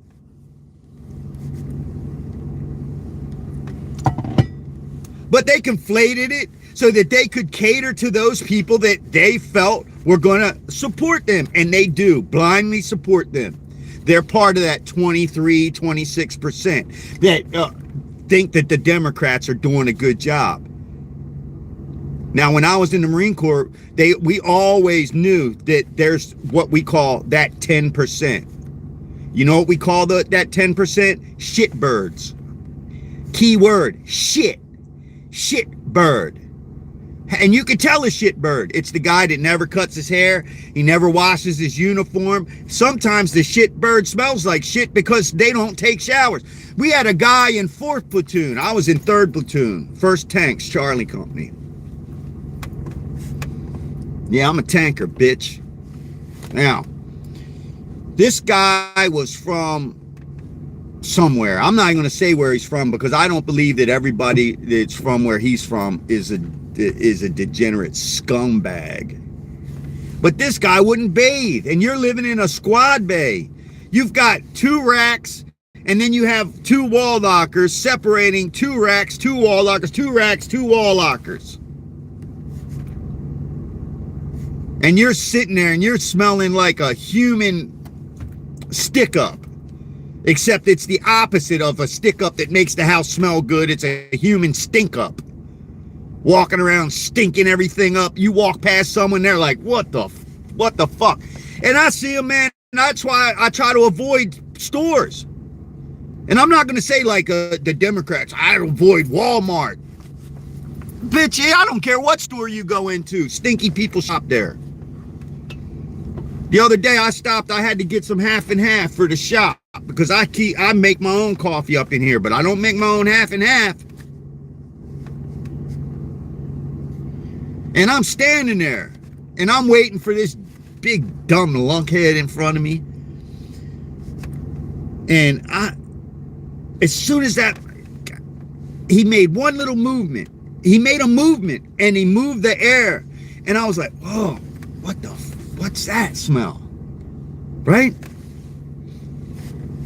But they conflated it so that they could cater to those people that they felt were going to support them. And they do blindly support them. They're part of that 23, 26% that think that the Democrats are doing a good job. Now, when I was in the Marine Corps, we always knew that there's what we call that 10%. You know what we call that 10%? Shitbirds. Key word, shit. Shitbird. And you can tell a shitbird. It's the guy that never cuts his hair. He never washes his uniform. Sometimes the shitbird smells like shit because they don't take showers. We had a guy in 4th platoon. I was in 3rd platoon. 1st Tanks, Charlie Company. Yeah, I'm a tanker, bitch. Now, this guy was from somewhere. I'm not going to say where he's from because I don't believe that everybody that's from where he's from is a degenerate scumbag. But this guy wouldn't bathe, and you're living in a squad bay. You've got 2 racks, and then you have 2 wall lockers separating 2 racks, 2 wall lockers, 2 racks, 2 wall lockers. And you're sitting there and you're smelling like a human stick-up. Except it's the opposite of a stick-up that makes the house smell good. It's a human stink-up. Walking around stinking everything up. You walk past someone, they're like, what the fuck? And I see them, man. That's why I try to avoid stores. And I'm not going to say like the Democrats, I avoid Walmart. Bitch, yeah, I don't care what store you go into. Stinky people shop there. The other day I stopped, I had to get some half and half for the shop because I make my own coffee up in here, but I don't make my own half and half. And I'm standing there and I'm waiting for this big dumb lunkhead in front of me. And as soon as that, he made one little movement. He made a movement and he moved the air. And I was like, whoa, what's that smell? Right?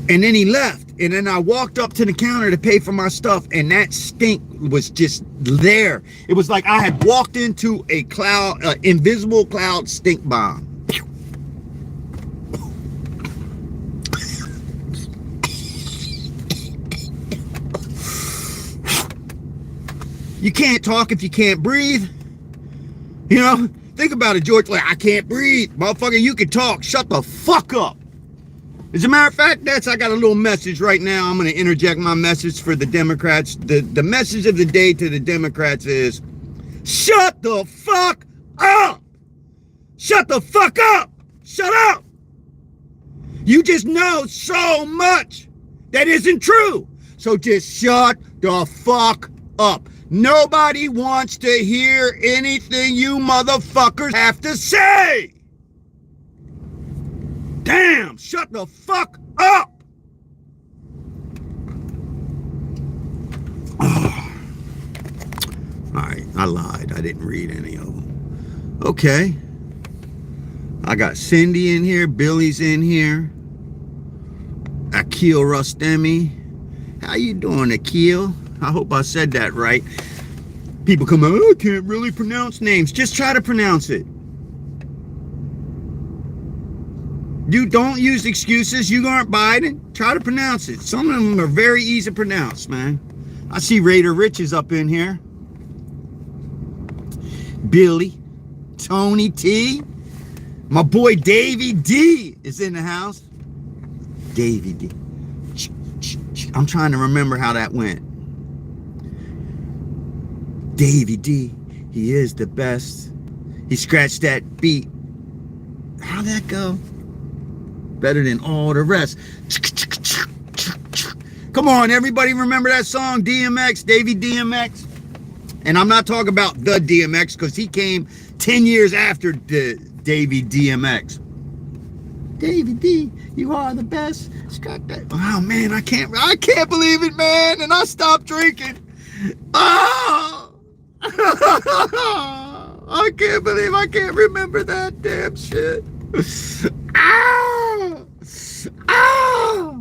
And then he left. And then I walked up to the counter to pay for my stuff, and that stink was just there. It was like I had walked into a cloud, invisible cloud stink bomb. You can't talk if you can't breathe. You know, think about it, George. Like, I can't breathe. Motherfucker, you can talk. Shut the fuck up. As a matter of fact, I got a little message right now. I'm going to interject my message for the Democrats. The message of the day to the Democrats is, shut the fuck up. Shut the fuck up. Shut up. You just know so much that isn't true. So just shut the fuck up. Nobody wants to hear anything you motherfuckers have to say. Damn, shut the fuck up. Oh. All right, I lied. I didn't read any of them. Okay. I got Cindy in here. Billy's in here. Akil Rustemi. How you doing, Akil? I hope I said that right. People come out, I can't really pronounce names. Just try to pronounce it. You don't use excuses. You aren't Biden. Try to pronounce it. Some of them are very easy to pronounce, man. I see Raider Rich is up in here. Billy. Tony T. My boy Davey D is in the house. Davey D. I'm trying to remember how that went. Davey D. He is the best. He scratched that beat. How'd that go? Better than all the rest. Come on, everybody remember that song, DMX, Davey DMX? And I'm not talking about the DMX because he came 10 years after the Davey DMX. Davey D, you are the best. Oh man, I can't believe it, man. And I stopped drinking. Oh! I can't believe I can't remember that damn shit. Ah! Ah!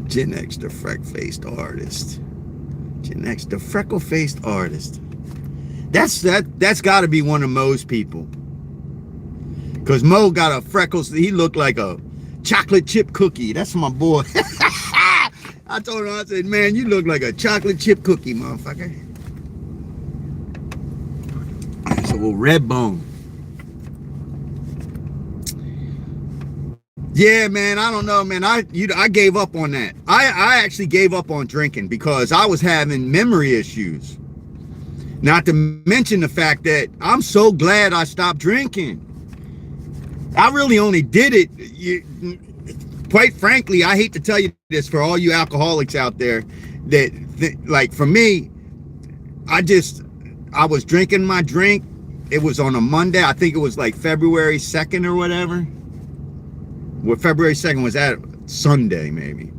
Gen X, the freck-faced artist. Gen X, the freckle-faced artist. That's got to be one of Mo's people. Because Mo got a freckles. He looked like a chocolate chip cookie. That's my boy. I told him, I said, man, you look like a chocolate chip cookie, motherfucker. It's a little red bone. Yeah, man, I don't know, man. I gave up on that. I actually gave up on drinking because I was having memory issues. Not to mention the fact that I'm so glad I stopped drinking. I really only did it. Quite frankly, I hate to tell you this for all you alcoholics out there, that like for me, I was drinking my drink. It was on a Monday. I think it was like February 2nd or whatever. Well, February 2nd was that Sunday, maybe.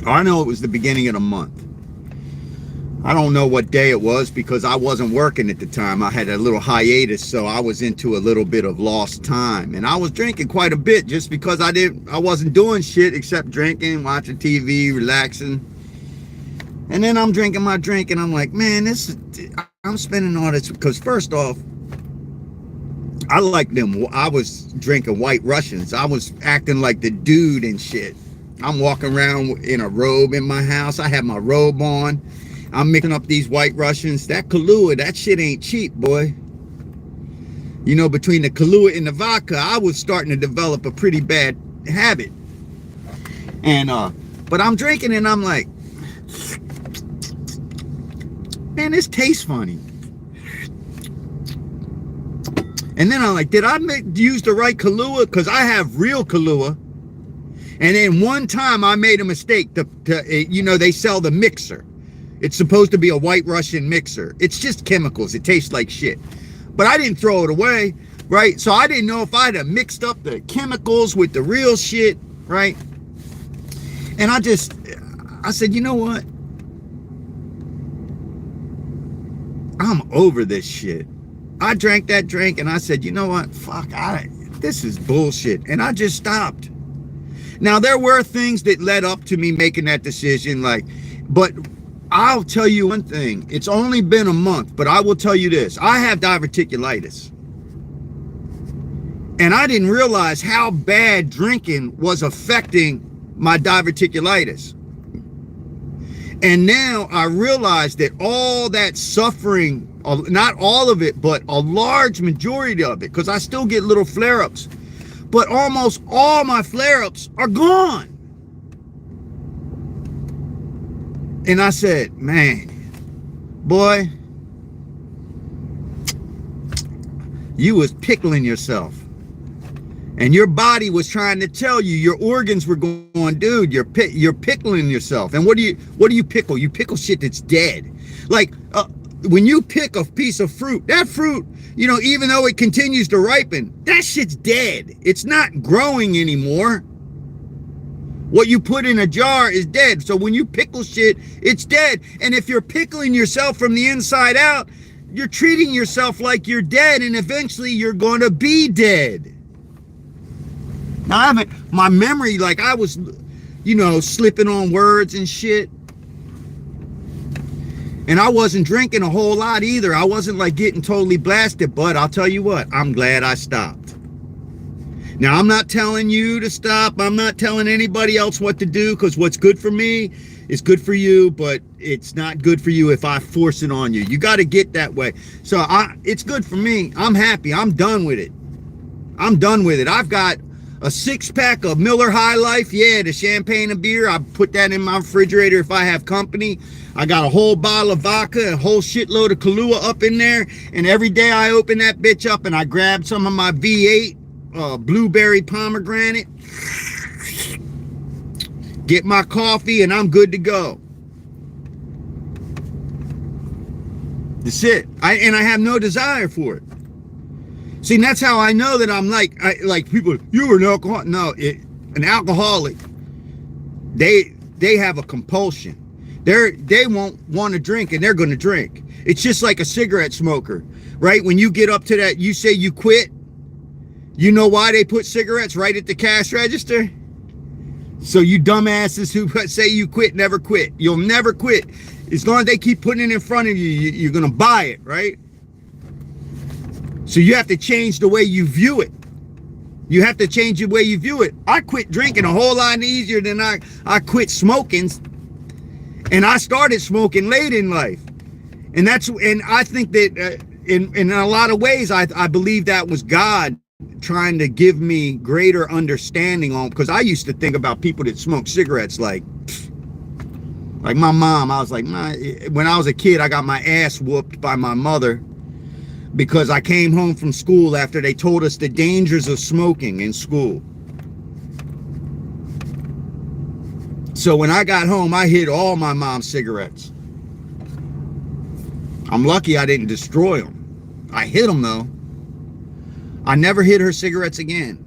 I know it was the beginning of the month. I don't know what day it was because I wasn't working at the time. I had a little hiatus, so I was into a little bit of lost time. And I was drinking quite a bit just because I wasn't doing shit except drinking, watching TV, relaxing. And then I'm drinking my drink and I'm like, man, I'm spending all this because first off, I like them. I was drinking White Russians. I was acting like the dude and shit. I'm walking around in a robe in my house. I have my robe on. I'm mixing up these White Russians. That Kahlua, that shit ain't cheap, boy. You know, between the Kahlua and the vodka, I was starting to develop a pretty bad habit. And, but I'm drinking and I'm like, man, this tastes funny. And then I'm like, did I use the right Kahlua? Because I have real Kahlua. And then one time I made a mistake. You know, they sell the mixer. It's supposed to be a White Russian mixer. It's just chemicals. It tastes like shit. But I didn't throw it away, right? So I didn't know if I'd have mixed up the chemicals with the real shit, right? And I said, you know what? I'm over this shit. I drank that drink and I said, you know what? Fuck, this is bullshit. And I just stopped. Now, there were things that led up to me making that decision, but I'll tell you one thing. It's only been a month, but I will tell you this. I have diverticulitis. And I didn't realize how bad drinking was affecting my diverticulitis. And now I realize that all that suffering, not all of it, but a large majority of it, because I still get little flare-ups, but almost all my flare-ups are gone. And I said, man, boy, you was pickling yourself. And your body was trying to tell you, your organs were going, dude, you're pickling yourself. And what do you pickle? You pickle shit that's dead. Like when you pick a piece of fruit, that fruit, you know, even though it continues to ripen, that shit's dead. It's not growing anymore. What you put in a jar is dead. So when you pickle shit, it's dead. And if you're pickling yourself from the inside out, you're treating yourself like you're dead, and eventually you're going to be dead. Now, my memory, like I was, you know, slipping on words and shit. And I wasn't drinking a whole lot either. I wasn't like getting totally blasted, but I'll tell you what, I'm glad I stopped. Now, I'm not telling you to stop. I'm not telling anybody else what to do, because what's good for me is good for you, but it's not good for you if I force it on you. You got to get that way. So it's good for me. I'm happy. I'm done with it. I'm done with it. I've got a 6-pack of Miller High Life. Yeah, the champagne and beer. I put that in my refrigerator if I have company. I got a whole bottle of vodka, a whole shitload of Kahlua up in there. And every day I open that bitch up and I grab some of my V8 blueberry pomegranate, get my coffee, and I'm good to go. That's it. I have no desire for it. See, and that's how I know that I'm like people, you're an alcoholic. No, an alcoholic, they have a compulsion. They won't want to drink, and they're going to drink. It's just like a cigarette smoker, right? When you get up to that, you say you quit. You know why they put cigarettes right at the cash register? So you dumbasses who say you quit never quit. You'll never quit. As long as they keep putting it in front of you, you're going to buy it, right? So you have to change the way you view it. You have to change the way you view it. I quit drinking a whole lot easier than I quit smoking. And I started smoking late in life. And I think that in a lot of ways, I believe that was God trying to give me greater understanding on, because I used to think about people that smoke cigarettes like my mom. I was like, when I was a kid, I got my ass whooped by my mother because I came home from school after they told us the dangers of smoking in school. So when I got home, I hid all my mom's cigarettes. I'm lucky I didn't destroy them. I hid them though. I never hid her cigarettes again.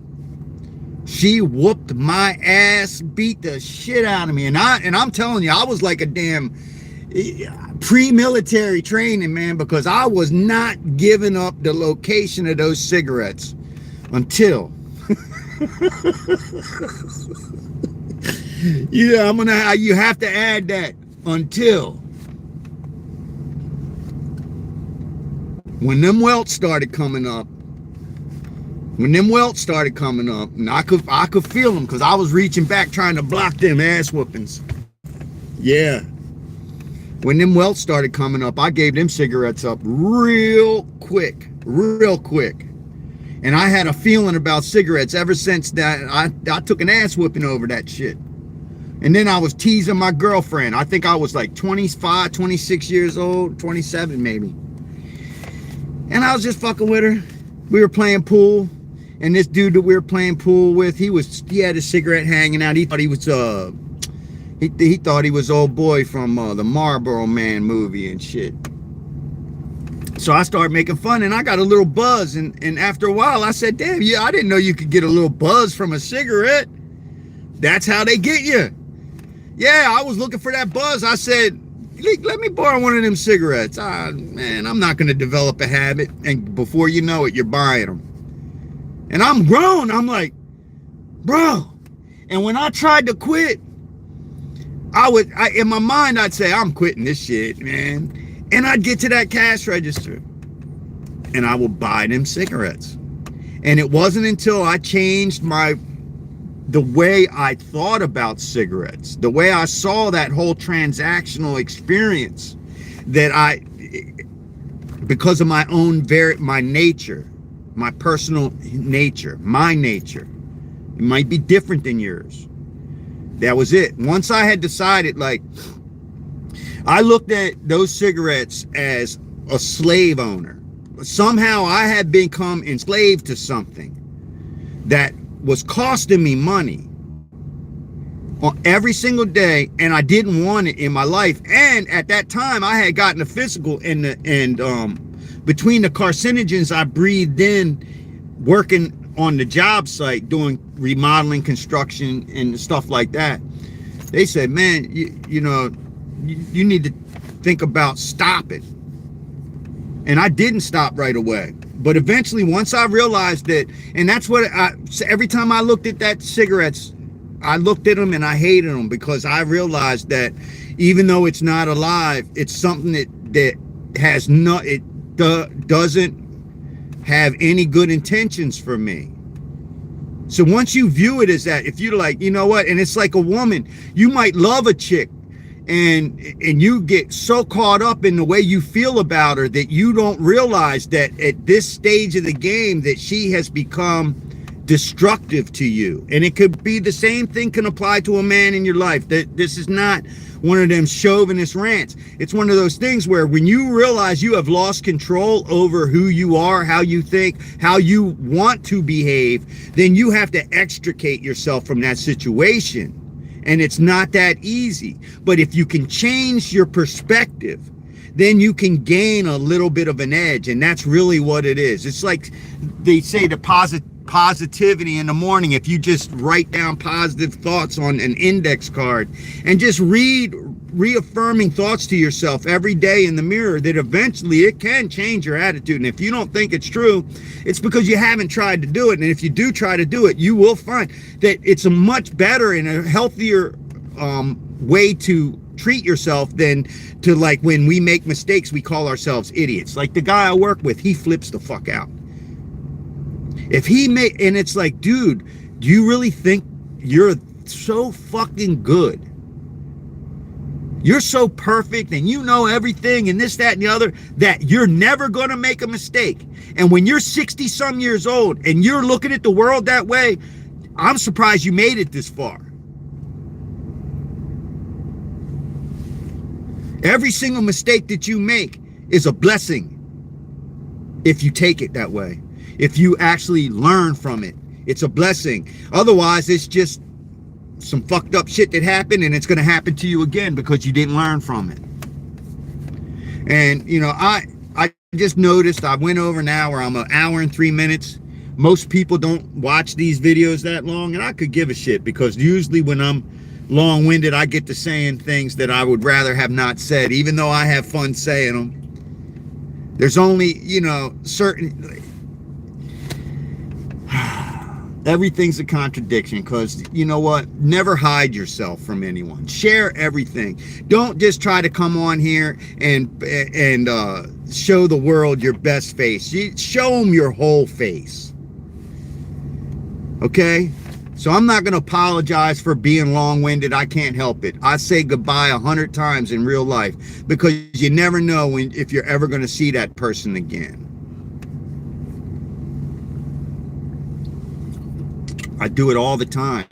She whooped my ass, beat the shit out of me. And I'm telling you, I was like a damn pre-military training, man, because I was not giving up the location of those cigarettes until yeah, you have to add that, until when them welts started coming up. When them welts started coming up, and I could feel them, because I was reaching back trying to block them ass whoopings. Yeah. When them welts started coming up, I gave them cigarettes up real quick. And I had a feeling about cigarettes ever since that. I took an ass whooping over that shit. And then I was teasing my girlfriend. I think I was like 25, 26 years old, 27 maybe. And I was just fucking with her. We were playing pool. And this dude that we were playing pool with, he had a cigarette hanging out. He thought he was he thought he was old boy from the Marlboro Man movie and shit. So I started making fun, and I got a little buzz. And after a while, I said, damn, yeah, I didn't know you could get a little buzz from a cigarette. That's how they get you. Yeah, I was looking for that buzz. I said, let me borrow one of them cigarettes. Man, I'm not going to develop a habit. And before you know it, you're buying them. And I'm grown. I'm like, bro. And when I tried to quit, in my mind, I'd say, I'm quitting this shit, man. And I'd get to that cash register and I would buy them cigarettes. And it wasn't until I changed the way I thought about cigarettes, the way I saw that whole transactional experience, that because of my nature, my personal nature, my nature, it might be different than yours. That was it. Once I had decided, like, I looked at those cigarettes as a slave owner. Somehow I had become enslaved to something that was costing me money on every single day, and I didn't want it in my life. And at that time, I had gotten a physical, and between the carcinogens I breathed in, working on the job site, doing remodeling, construction, and stuff like that, they said, man, you need to think about stopping. And I didn't stop right away. But eventually, once I realized that, and that's what every time I looked at that cigarettes, I looked at them and I hated them, because I realized that even though it's not alive, it's something that has doesn't have any good intentions for me. So once you view it as that, if you're like, you know what, and it's like a woman, you might love a chick, and you get so caught up in the way you feel about her that you don't realize that at this stage of the game that she has become destructive to you. And it could be the same thing can apply to a man in your life. That this is not one of them chauvinist rants. It's one of those things where when you realize you have lost control over who you are, how you think, how you want to behave, then you have to extricate yourself from that situation. And it's not that easy. But if you can change your perspective, then you can gain a little bit of an edge. And that's really what it is. It's like they say, the positivity in the morning. If you just write down positive thoughts on an index card and just read reaffirming thoughts to yourself every day in the mirror, that eventually it can change your attitude. And if you don't think it's true, it's because you haven't tried to do it. And if you do try to do it, you will find that it's a much better and a healthier way to treat yourself than to, like, when we make mistakes, we call ourselves idiots. Like the guy I work with, he flips the fuck out. If he and it's like, dude, do you really think you're so fucking good? You're so perfect and you know everything and this, that, and the other, that you're never going to make a mistake. And when you're 60 some years old and you're looking at the world that way, I'm surprised you made it this far. Every single mistake that you make is a blessing if you take it that way. If you actually learn from it, it's a blessing. Otherwise, it's just some fucked up shit that happened, and it's going to happen to you again because you didn't learn from it. And, you know, I just noticed I went over an hour. I'm an hour and 3 minutes. Most people don't watch these videos that long, and I could give a shit, because usually when I'm long-winded, I get to saying things that I would rather have not said, even though I have fun saying them. There's only, you know, certain... Everything's a contradiction, because you know what? Never hide yourself from anyone. Share everything. Don't just try to come on here and show the world your best face. Show them your whole face. Okay? So I'm not going to apologize for being long-winded. I can't help it. I say goodbye 100 times in real life, because you never know if you're ever going to see that person again. I do it all the time.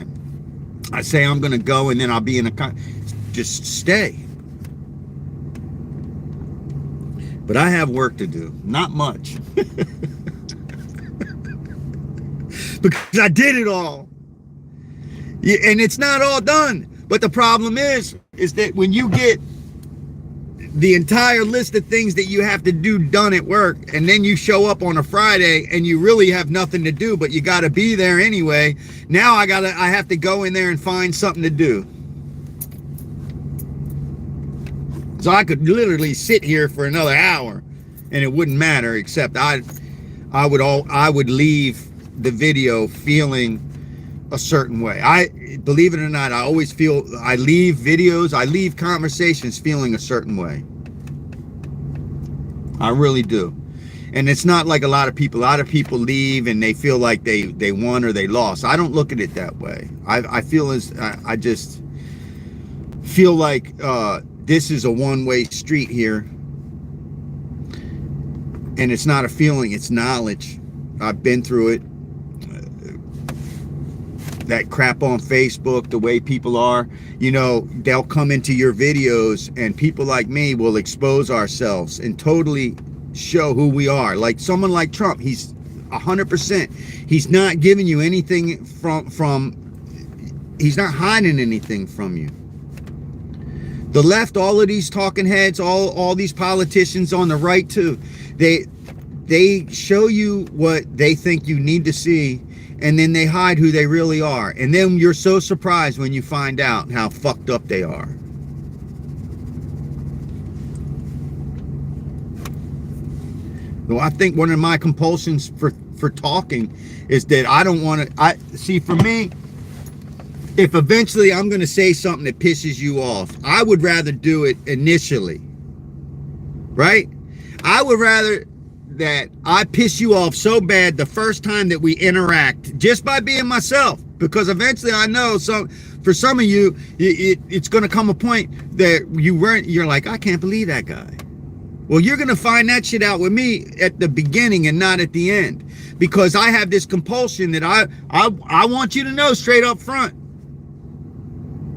I say I'm going to go, and then I'll be in just stay. But I have work to do. Not much. because I did it all. Yeah, and it's not all done. But the problem is that when you get the entire list of things that you have to do done at work, and then you show up on a Friday and you really have nothing to do, but you got to be there anyway. Now I have to go in there and find something to do. So I could literally sit here for another hour and it wouldn't matter, except I would leave the video feeling a certain way. Believe it or not, I always feel, I leave conversations feeling a certain way. I really do. And it's not like a lot of people leave and they feel like they won or they lost. I don't look at it that way. I just feel like this is a one-way street here. And it's not a feeling, it's knowledge. I've been through it. That crap on Facebook, the way people are, they'll come into your videos and people like me will expose ourselves and totally show who we are. Like someone like Trump, he's 100%. He's not giving you anything he's not hiding anything from you. The left, all of these talking heads, all these politicians on the right too, they show you what they think you need to see, and then they hide who they really are. And then you're so surprised when you find out how fucked up they are. Well, I think one of my compulsions for talking is that I don't want to, see, for me, if eventually I'm going to say something that pisses you off, I would rather do it initially, right? I would rather that I piss you off so bad the first time that we interact, just by being myself, because eventually I know for some of you, it's going to come a point that you're like, I can't believe that guy. Well, you're going to find that shit out with me at the beginning and not at the end, because I have this compulsion that I want you to know straight up front.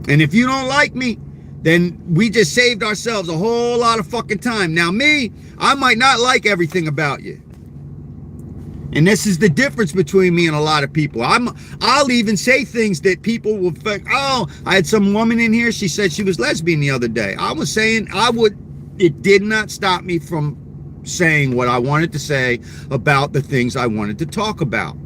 And if you don't like me, then we just saved ourselves a whole lot of fucking time. Now me, I might not like everything about you. And this is the difference between me and a lot of people. I'll even say things that people will think, oh, I had some woman in here, she said she was lesbian the other day. I was saying it did not stop me from saying what I wanted to say about the things I wanted to talk about.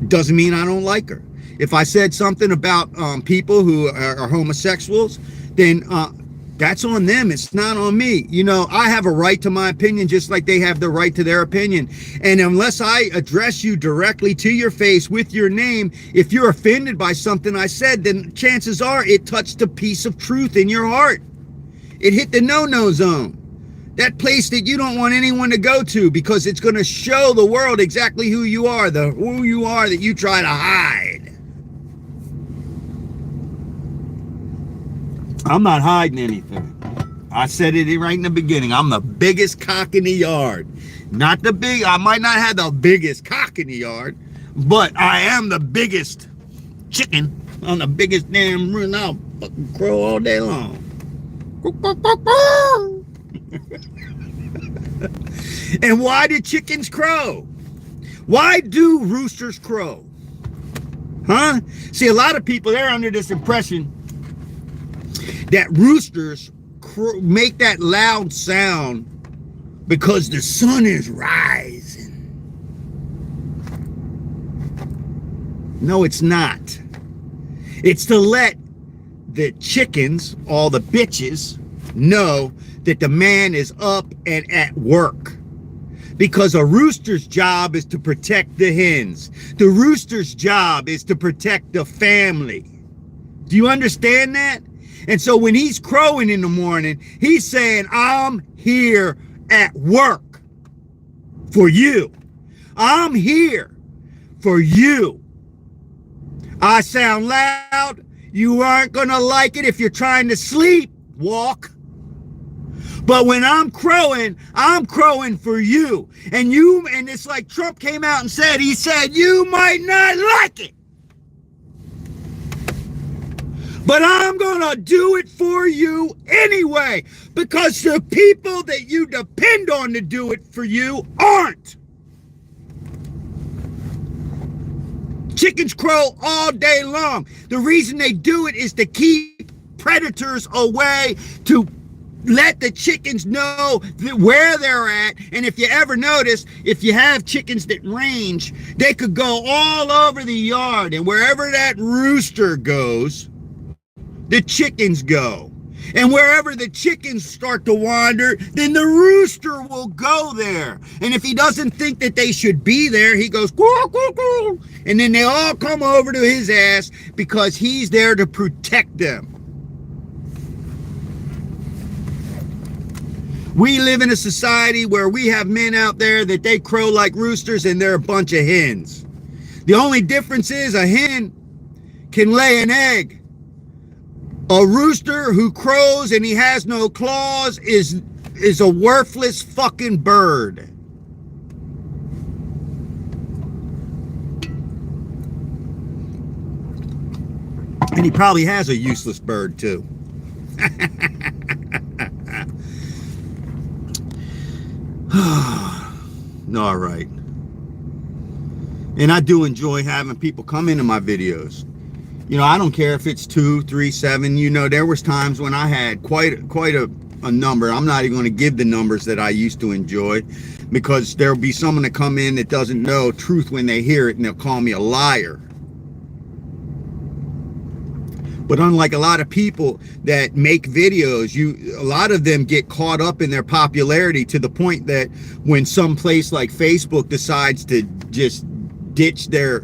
Doesn't mean I don't like her. If I said something about people who are homosexuals, then that's on them. It's not on me. I have a right to my opinion just like they have the right to their opinion. And unless I address you directly to your face with your name, if you're offended by something I said, then chances are it touched a piece of truth in your heart. It hit the no-no zone. That place that you don't want anyone to go to, because it's going to show the world exactly who you are, who you are that you try to hide. I'm not hiding anything. I said it right in the beginning. I'm the biggest cock in the yard. I might not have the biggest cock in the yard, but I am the biggest chicken. I'm the biggest damn run. I'll fucking crow all day long. And why do chickens crow? Why do roosters crow? Huh? See, a lot of people, they're under this impression that roosters make that loud sound because the sun is rising. No, it's not. It's to let the chickens, all the bitches, know that the man is up and at work. Because a rooster's job is to protect the hens. The rooster's job is to protect the family. Do you understand that? And so when he's crowing in the morning, he's saying, I'm here at work for you. I'm here for you. I sound loud. You aren't going to like it if you're trying to sleep, walk. But when I'm crowing for you. And it's like Trump came out and said, he said, you might not like it, but I'm going to do it for you anyway, because the people that you depend on to do it for you aren't. Chickens crow all day long. The reason they do it is to keep predators away, to let the chickens know where they're at. And if you ever notice, if you have chickens that range, they could go all over the yard, and wherever that rooster goes, the chickens go. And wherever the chickens start to wander, then the rooster will go there. And if he doesn't think that they should be there, he goes, "Quack, quack, quack." And then they all come over to his ass because he's there to protect them. We live in a society where we have men out there that they crow like roosters, and they're a bunch of hens. The only difference is a hen can lay an egg. A rooster who crows and he has no claws is a worthless fucking bird. And he probably has a useless bird too. All right. And I do enjoy having people come into my videos. You know, I don't care if it's 2, 3, 7. You know, there was times when I had quite a number. I'm not even going to give the numbers that I used to enjoy, because there'll be someone that come in that doesn't know truth when they hear it, and they'll call me a liar. But unlike a lot of people that make videos, a lot of them get caught up in their popularity to the point that when some place like Facebook decides to just ditch their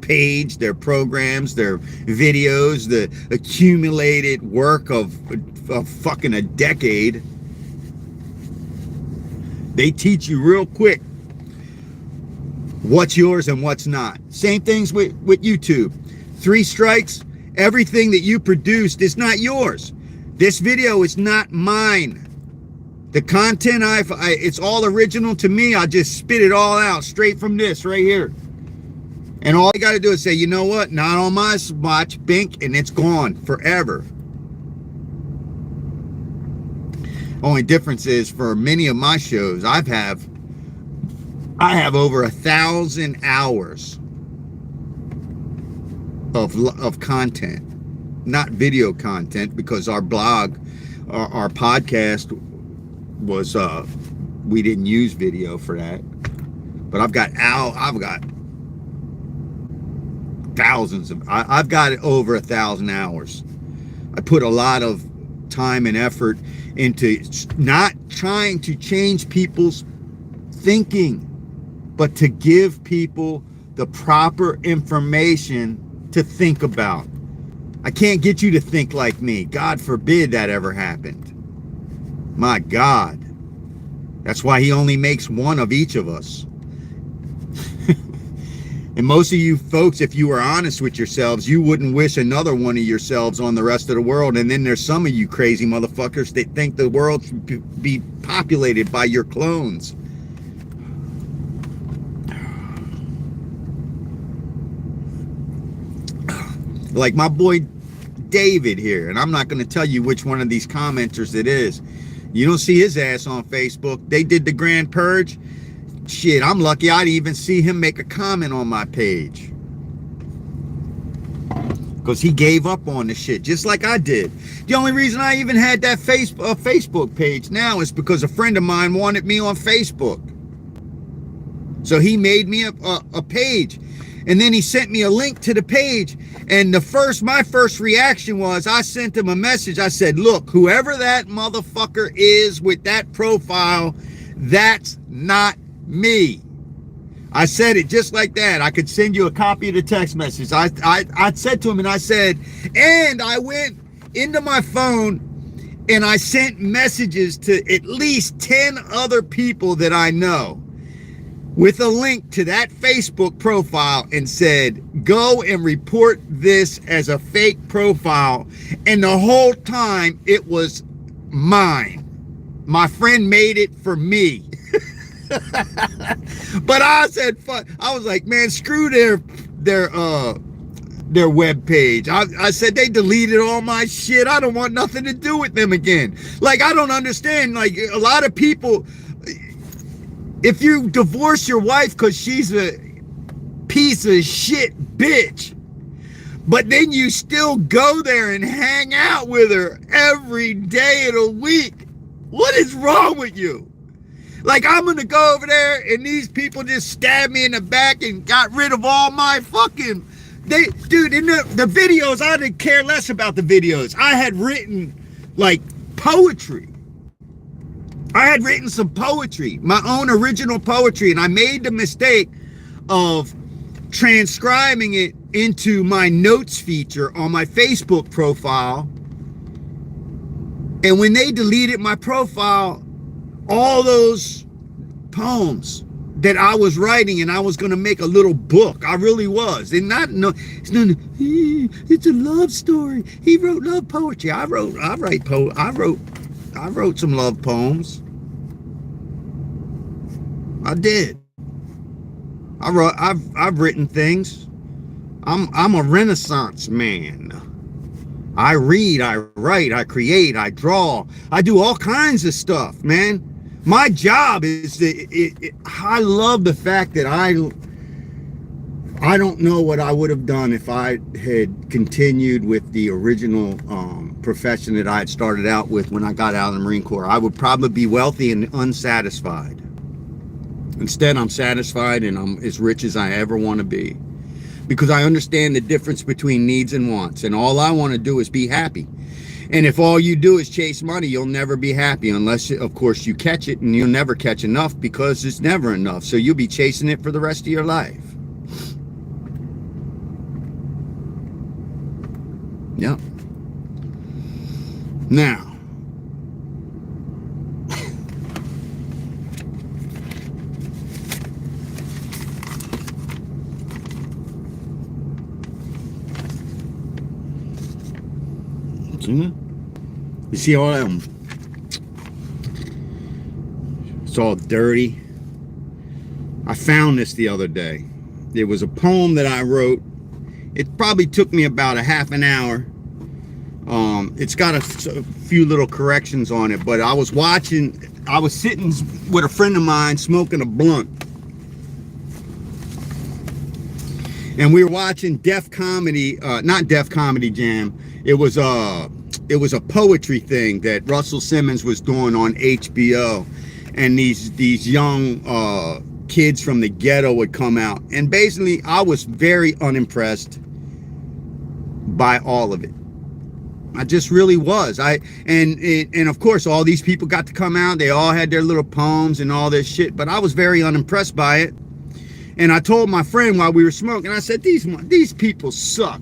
page, their programs, their videos, the accumulated work of fucking a decade, they teach you real quick what's yours and what's not. Same things with YouTube. 3 strikes, everything that you produced is not yours. This video is not mine. The content it's all original to me. I just spit it all out straight from this right here. And all you got to do is say, you know what? Not on my watch, bink, and it's gone forever. Only difference is, for many of my shows, I have over 1,000 hours of content, not video content, because our blog, our podcast was we didn't use video for that. But I've got thousands of, I've got over 1,000 hours. I put a lot of time and effort into not trying to change people's thinking, but to give people the proper information to think about. I can't get you to think like me. God forbid that ever happened. My God. That's why he only makes one of each of us. And most of you folks, if you were honest with yourselves, you wouldn't wish another one of yourselves on the rest of the world. And then there's some of you crazy motherfuckers that think the world should be populated by your clones. Like my boy David here, and I'm not going to tell you which one of these commenters it is. You don't see his ass on Facebook. They did the Grand Purge. Shit, I'm lucky I didn't even see him make a comment on my page, because he gave up on the shit just like I did. The only reason I even had that Facebook page now is because a friend of mine wanted me on Facebook. So he made me a page, and then he sent me a link to the page. And my first reaction was, I sent him a message. I said, look, whoever that motherfucker is with that profile, that's not me. I said it just like that. I could send you a copy of the text message. I said to him, and I said, and I went into my phone and I sent messages to at least 10 other people that I know with a link to that Facebook profile, and said, go and report this as a fake profile. And the whole time it was mine. My friend made it for me. But I said, fuck. I was like, man, screw their web page. I said, they deleted all my shit. I don't want nothing to do with them again. Like, I don't understand. Like, a lot of people, if you divorce your wife because she's piece of shit bitch. But then you still go there and hang out with her every day of the week. What is wrong with you? Like, I'm gonna go over there and these people just stabbed me in the back and got rid of all my fucking... Dude, in the videos, I didn't care less about the videos. I had written, like, poetry. I had written some poetry, my own original poetry, and I made the mistake of transcribing it into my notes feature on my Facebook profile. And when they deleted my profile, all those poems that I was writing, and I was going to make a little book. I really was. And it's a love story. He wrote love poetry. I wrote some love poems. I did. I've written things. I'm a Renaissance man. I read, I write, I create, I draw. I do all kinds of stuff, man. My job is I love the fact that I don't know what I would have done if I had continued with the original profession that I had started out with when I got out of the Marine Corps. I would probably be wealthy and unsatisfied. Instead, I'm satisfied and I'm as rich as I ever want to be, because I understand the difference between needs and wants, and all I want to do is be happy. And if all you do is chase money, you'll never be happy unless, of course, you catch it, and you'll never catch enough because it's never enough. So you'll be chasing it for the rest of your life. Yep. Now, you see all them? It's all dirty. I found this the other day. It was a poem that I wrote. It probably took me about a half an hour. It's got a few little corrections on it, but I was sitting with a friend of mine smoking a blunt. And we were watching Def Comedy, not Def Comedy Jam. It was a poetry thing that Russell Simmons was doing on HBO, and these young kids from the ghetto would come out, and basically I was very unimpressed by all of it. I just really was. And of course all these people got to come out. They all had their little poems and all this shit, but I was very unimpressed by it. And I told my friend while we were smoking, I said, these people suck.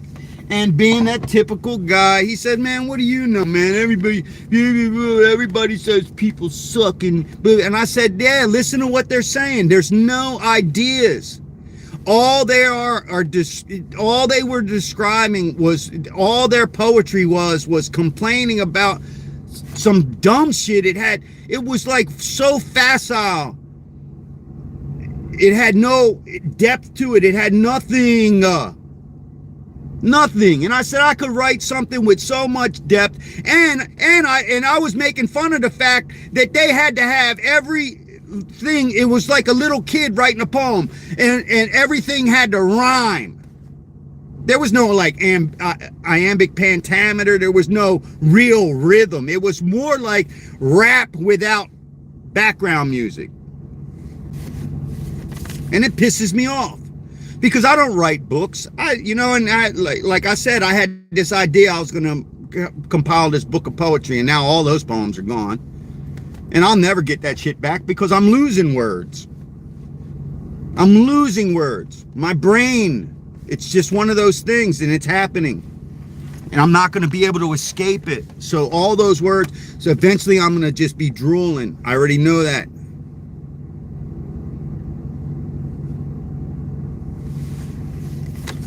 And being that typical guy, he said, man, what do you know, man? Everybody says people suck. And I said, yeah, listen to what they're saying. There's no ideas. All they all they were describing was, all their poetry was complaining about some dumb shit. It was like so facile. It had no depth to it. It had nothing. Nothing. And I said I could write something with so much depth, and I was making fun of the fact that they had to have everything. It was like a little kid writing a poem, and everything had to rhyme. There was no like iambic pentameter. There was no real rhythm. It was more like rap without background music, and it pisses me off. Because I don't write books, like I said, I had this idea I was going to compile this book of poetry, and now all those poems are gone, and I'll never get that shit back because I'm losing words. I'm losing words. My brain, it's just one of those things, and it's happening, and I'm not going to be able to escape it. So all those words, so eventually I'm going to just be drooling. I already know that.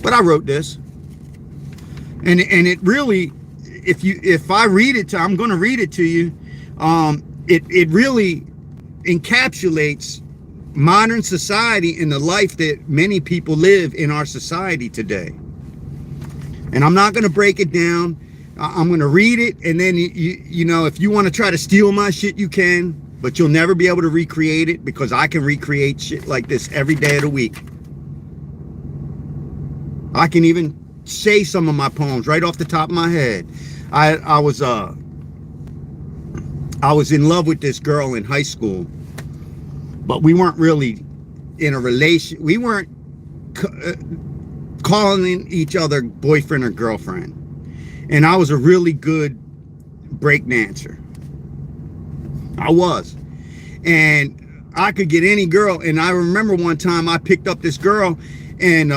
But I wrote this, and it really, if I read it I'm going to read it to you. It really encapsulates modern society and the life that many people live in our society today. And I'm not going to break it down. I'm going to read it, and then you know, if you want to try to steal my shit, you can, but you'll never be able to recreate it, because I can recreate shit like this every day of the week. I can even say some of my poems right off the top of my head. I was in love with this girl in high school, but we weren't really in a relation. We weren't calling each other boyfriend or girlfriend. And I was a really good break dancer. I was. And I could get any girl. And I remember one time I picked up this girl, and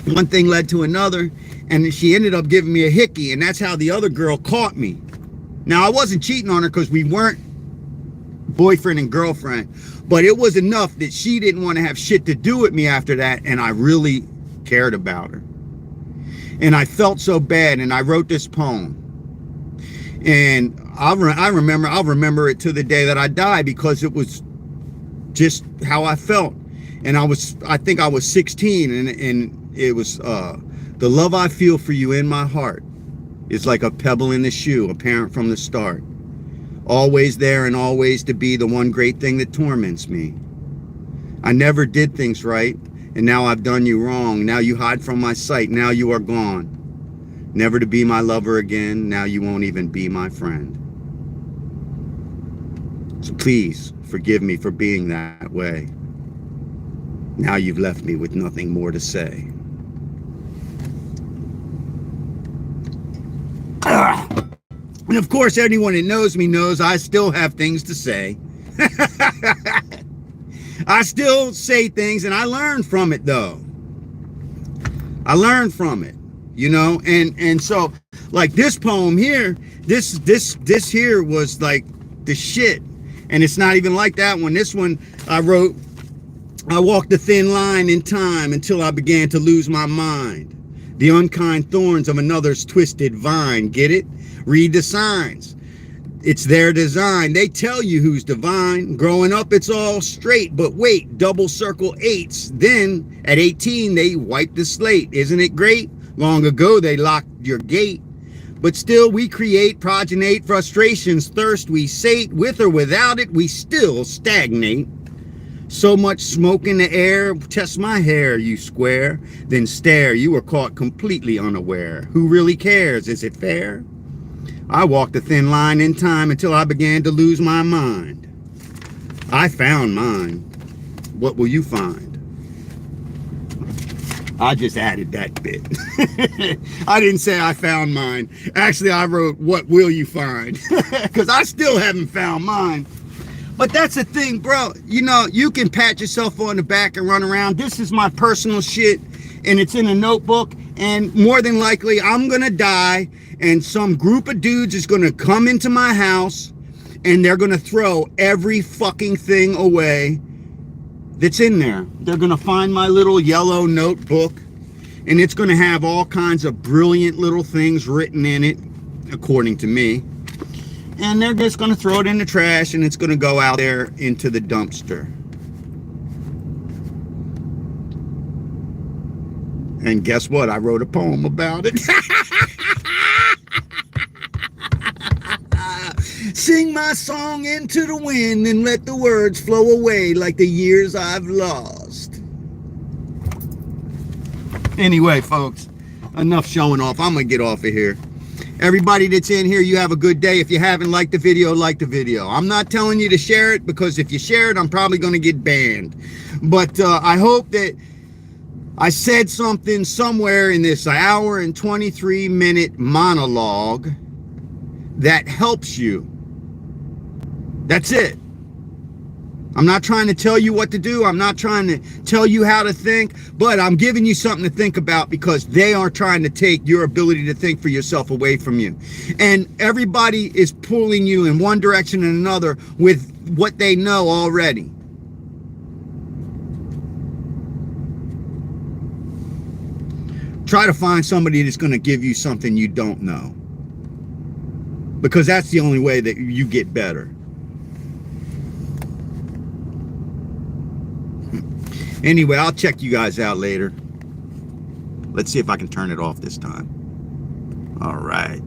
one thing led to another, and she ended up giving me a hickey, and that's how the other girl caught me. Now, I wasn't cheating on her because we weren't boyfriend and girlfriend, but it was enough that she didn't want to have shit to do with me after that, and I really cared about her. And I felt so bad, and I wrote this poem. And I'll remember it to the day that I die, because it was just how I felt. And I think I was 16, and it was, the love I feel for you in my heart is like a pebble in the shoe, apparent from the start. Always there and always to be the one great thing that torments me. I never did things right, and now I've done you wrong. Now you hide from my sight, now you are gone. Never to be my lover again, now you won't even be my friend. So please forgive me for being that way. Now you've left me with nothing more to say. And of course, anyone that knows me knows I still have things to say. I still say things, and I learn from it, though. I learn from it, you know. And so, like this poem here, this here was like the shit. And it's not even like that one. This one I wrote, I walked a thin line in time until I began to lose my mind. The unkind thorns of another's twisted vine. Get it? Read the signs. It's their design. They tell you who's divine. Growing up, it's all straight. But wait, double circle eights. Then, at 18, they wipe the slate. Isn't it great? Long ago, they locked your gate. But still, we create, progenate, frustrations, thirst we sate. With or without it, we still stagnate. So much smoke in the air, test my hair, you square. Then stare, you were caught completely unaware. Who really cares? Is it fair? I walked a thin line in time until I began to lose my mind. I found mine. What will you find? I just added that bit. I didn't say I found mine. Actually, I wrote, what will you find? Because I still haven't found mine. But that's the thing, bro. You know, you can pat yourself on the back and run around. This is my personal shit, and it's in a notebook. And more than likely, I'm going to die, and some group of dudes is going to come into my house, and they're going to throw every fucking thing away that's in there. They're going to find my little yellow notebook, and it's going to have all kinds of brilliant little things written in it, according to me. And they're just going to throw it in the trash, and it's going to go out there into the dumpster. And guess what? I wrote a poem about it. Sing my song into the wind and let the words flow away like the years I've lost. Anyway, folks, enough showing off. I'm going to get off of here. Everybody that's in here, you have a good day. If you haven't liked the video, like the video. I'm not telling you to share it, because if you share it, I'm probably going to get banned. But I hope that I said something somewhere in this hour and 23-minute monologue that helps you. That's it. I'm not trying to tell you what to do. I'm not trying to tell you how to think, but I'm giving you something to think about, because they are trying to take your ability to think for yourself away from you. And everybody is pulling you in one direction and another with what they know already. Try to find somebody that's going to give you something you don't know, because that's the only way that you get better. Anyway, I'll check you guys out later. Let's see if I can turn it off this time. All right.